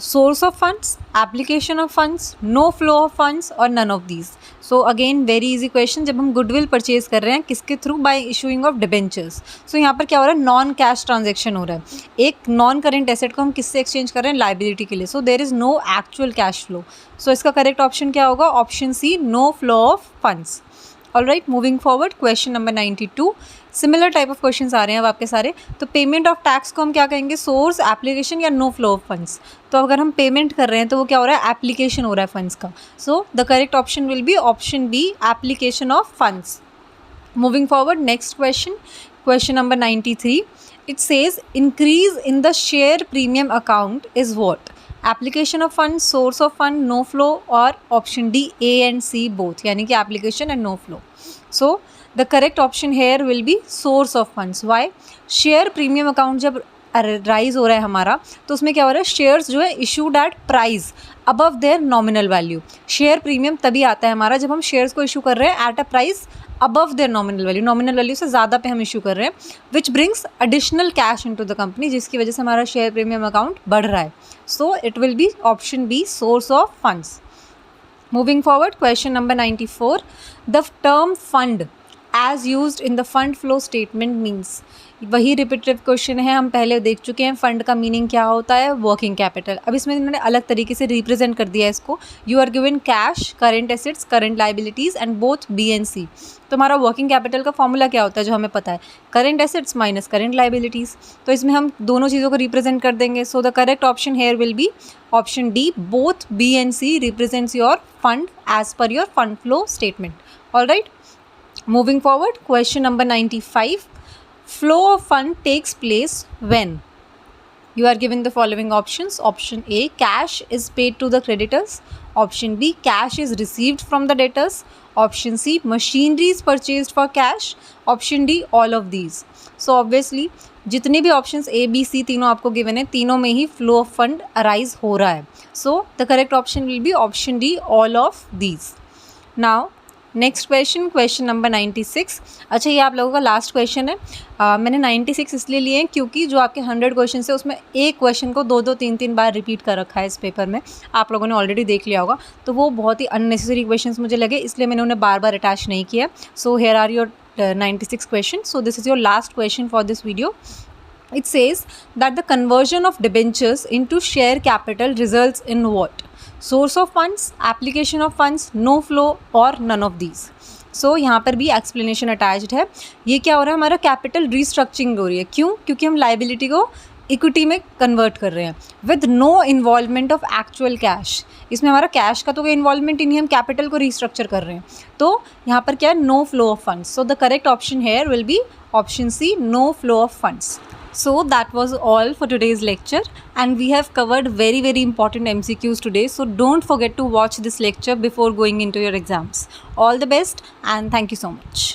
Source of funds, application of funds, no flow of funds और none of these. So again very easy question, जब हम goodwill purchase कर रहे हैं किसके through, by issuing of debentures. So यहाँ पर क्या हो रहा है, नॉन कैश ट्रांजेक्शन हो रहा है. एक नॉन करेंट एसेट को हम किससे एक्सचेंज कर रहे हैं, लाइबिलिटी के लिए. So there is no actual cash flow. So इसका करेक्ट ऑप्शन क्या होगा, option C, no flow of funds. All right, moving forward, question number 92. Similar type of questions आ रहे हैं अब आपके सारे. तो पेमेंट ऑफ टैक्स को हम क्या कहेंगे, सोर्स, एप्लीकेशन या नो फ्लो ऑफ फंड्स. तो अगर हम पेमेंट कर रहे हैं तो वो क्या हो रहा है, एप्लीकेशन हो रहा है फंड्स का. So the correct option will be option B, application of funds. Moving forward, next question, question number 93. It says increase in the share premium account is what? Application of fund, source of fund, no flow और option D A and C both, यानी कि application and no flow. So the correct option here will be source of funds. Why? Share premium account जब rise हो रहा है हमारा तो उसमें क्या हो रहा है, शेयर्स जो है issued at price above their nominal value. Share premium तभी आता है हमारा जब हम शेयर्स को इशू कर रहे हैं at a price above their nominal value. Nominal value से ज़्यादा पे हम इशू कर रहे हैं, which brings additional cash into the company, जिसकी वजह से हमारा शेयर प्रीमियम अकाउंट बढ़ रहा है. So it will be option B, source of funds. Moving forward, question number 94. The term fund as used in the fund flow statement means. वही repetitive question है, हम पहले देख चुके हैं. फंड का मीनिंग क्या होता है, वर्किंग कैपिटल. अब इसमें इन्होंने अलग तरीके से रिप्रेजेंट कर दिया है इसको. You are given cash, current assets, current liabilities and both B and C. तो हमारा वर्किंग कैपिटल का फॉर्मूला क्या होता है जो हमें पता है, current assets minus current liabilities. तो इसमें हम दोनों चीज़ों को रिप्रेजेंट कर देंगे. So the correct option here will be option D, both B and C represents your fund as per your fund flow statement. All right, moving forward, question number 95. Flow of fund takes place when? You are given the following options. Option A, cash is paid to the creditors. Option B, cash is received from the debtors. Option C, machinery is purchased for cash. Option D, all of these. So obviously जितने भी options A B C तीनों आपको given है, तीनों में ही flow of fund arise हो रहा है. So the correct option will be option D, all of these. Now next question, question number 96. अच्छा, ये आप लोगों का लास्ट क्वेश्चन है. मैंने 96 इसलिए लिए हैं क्योंकि जो आपके 100 क्वेश्चन है उसमें एक क्वेश्चन को 2-2, 3-3 बार रिपीट कर रखा है इस पेपर में. आप लोगों ने ऑलरेडी देख लिया होगा, तो वो बहुत ही अननेसेसरी क्वेश्चंस मुझे लगे, इसलिए मैंने उन्हें बार बार अटैच नहीं किया. So here are your 96 question. So this is your last question for this video. It says that the conversion of debentures into share capital results in what? Source of funds, application of funds, no flow or none of these. So यहाँ पर भी explanation attached है. ये क्या हो रहा है, हमारा कैपिटल रीस्ट्रक्चरिंग हो रही है. क्यों? क्योंकि हम लाइबिलिटी को इक्विटी में कन्वर्ट कर रहे हैं with no involvement of actual cash. इसमें हमारा कैश का तो कोई इन्वॉल्वमेंट ही नहीं, हम कैपिटल को रीस्ट्रक्चर कर रहे हैं. तो यहाँ पर क्या है, no flow of funds. So the correct option here will be option C, no flow of funds. So that was all for today's lecture, and we have covered very important MCQs today. So don't forget to watch this lecture before going into your exams. All the best and thank you so much.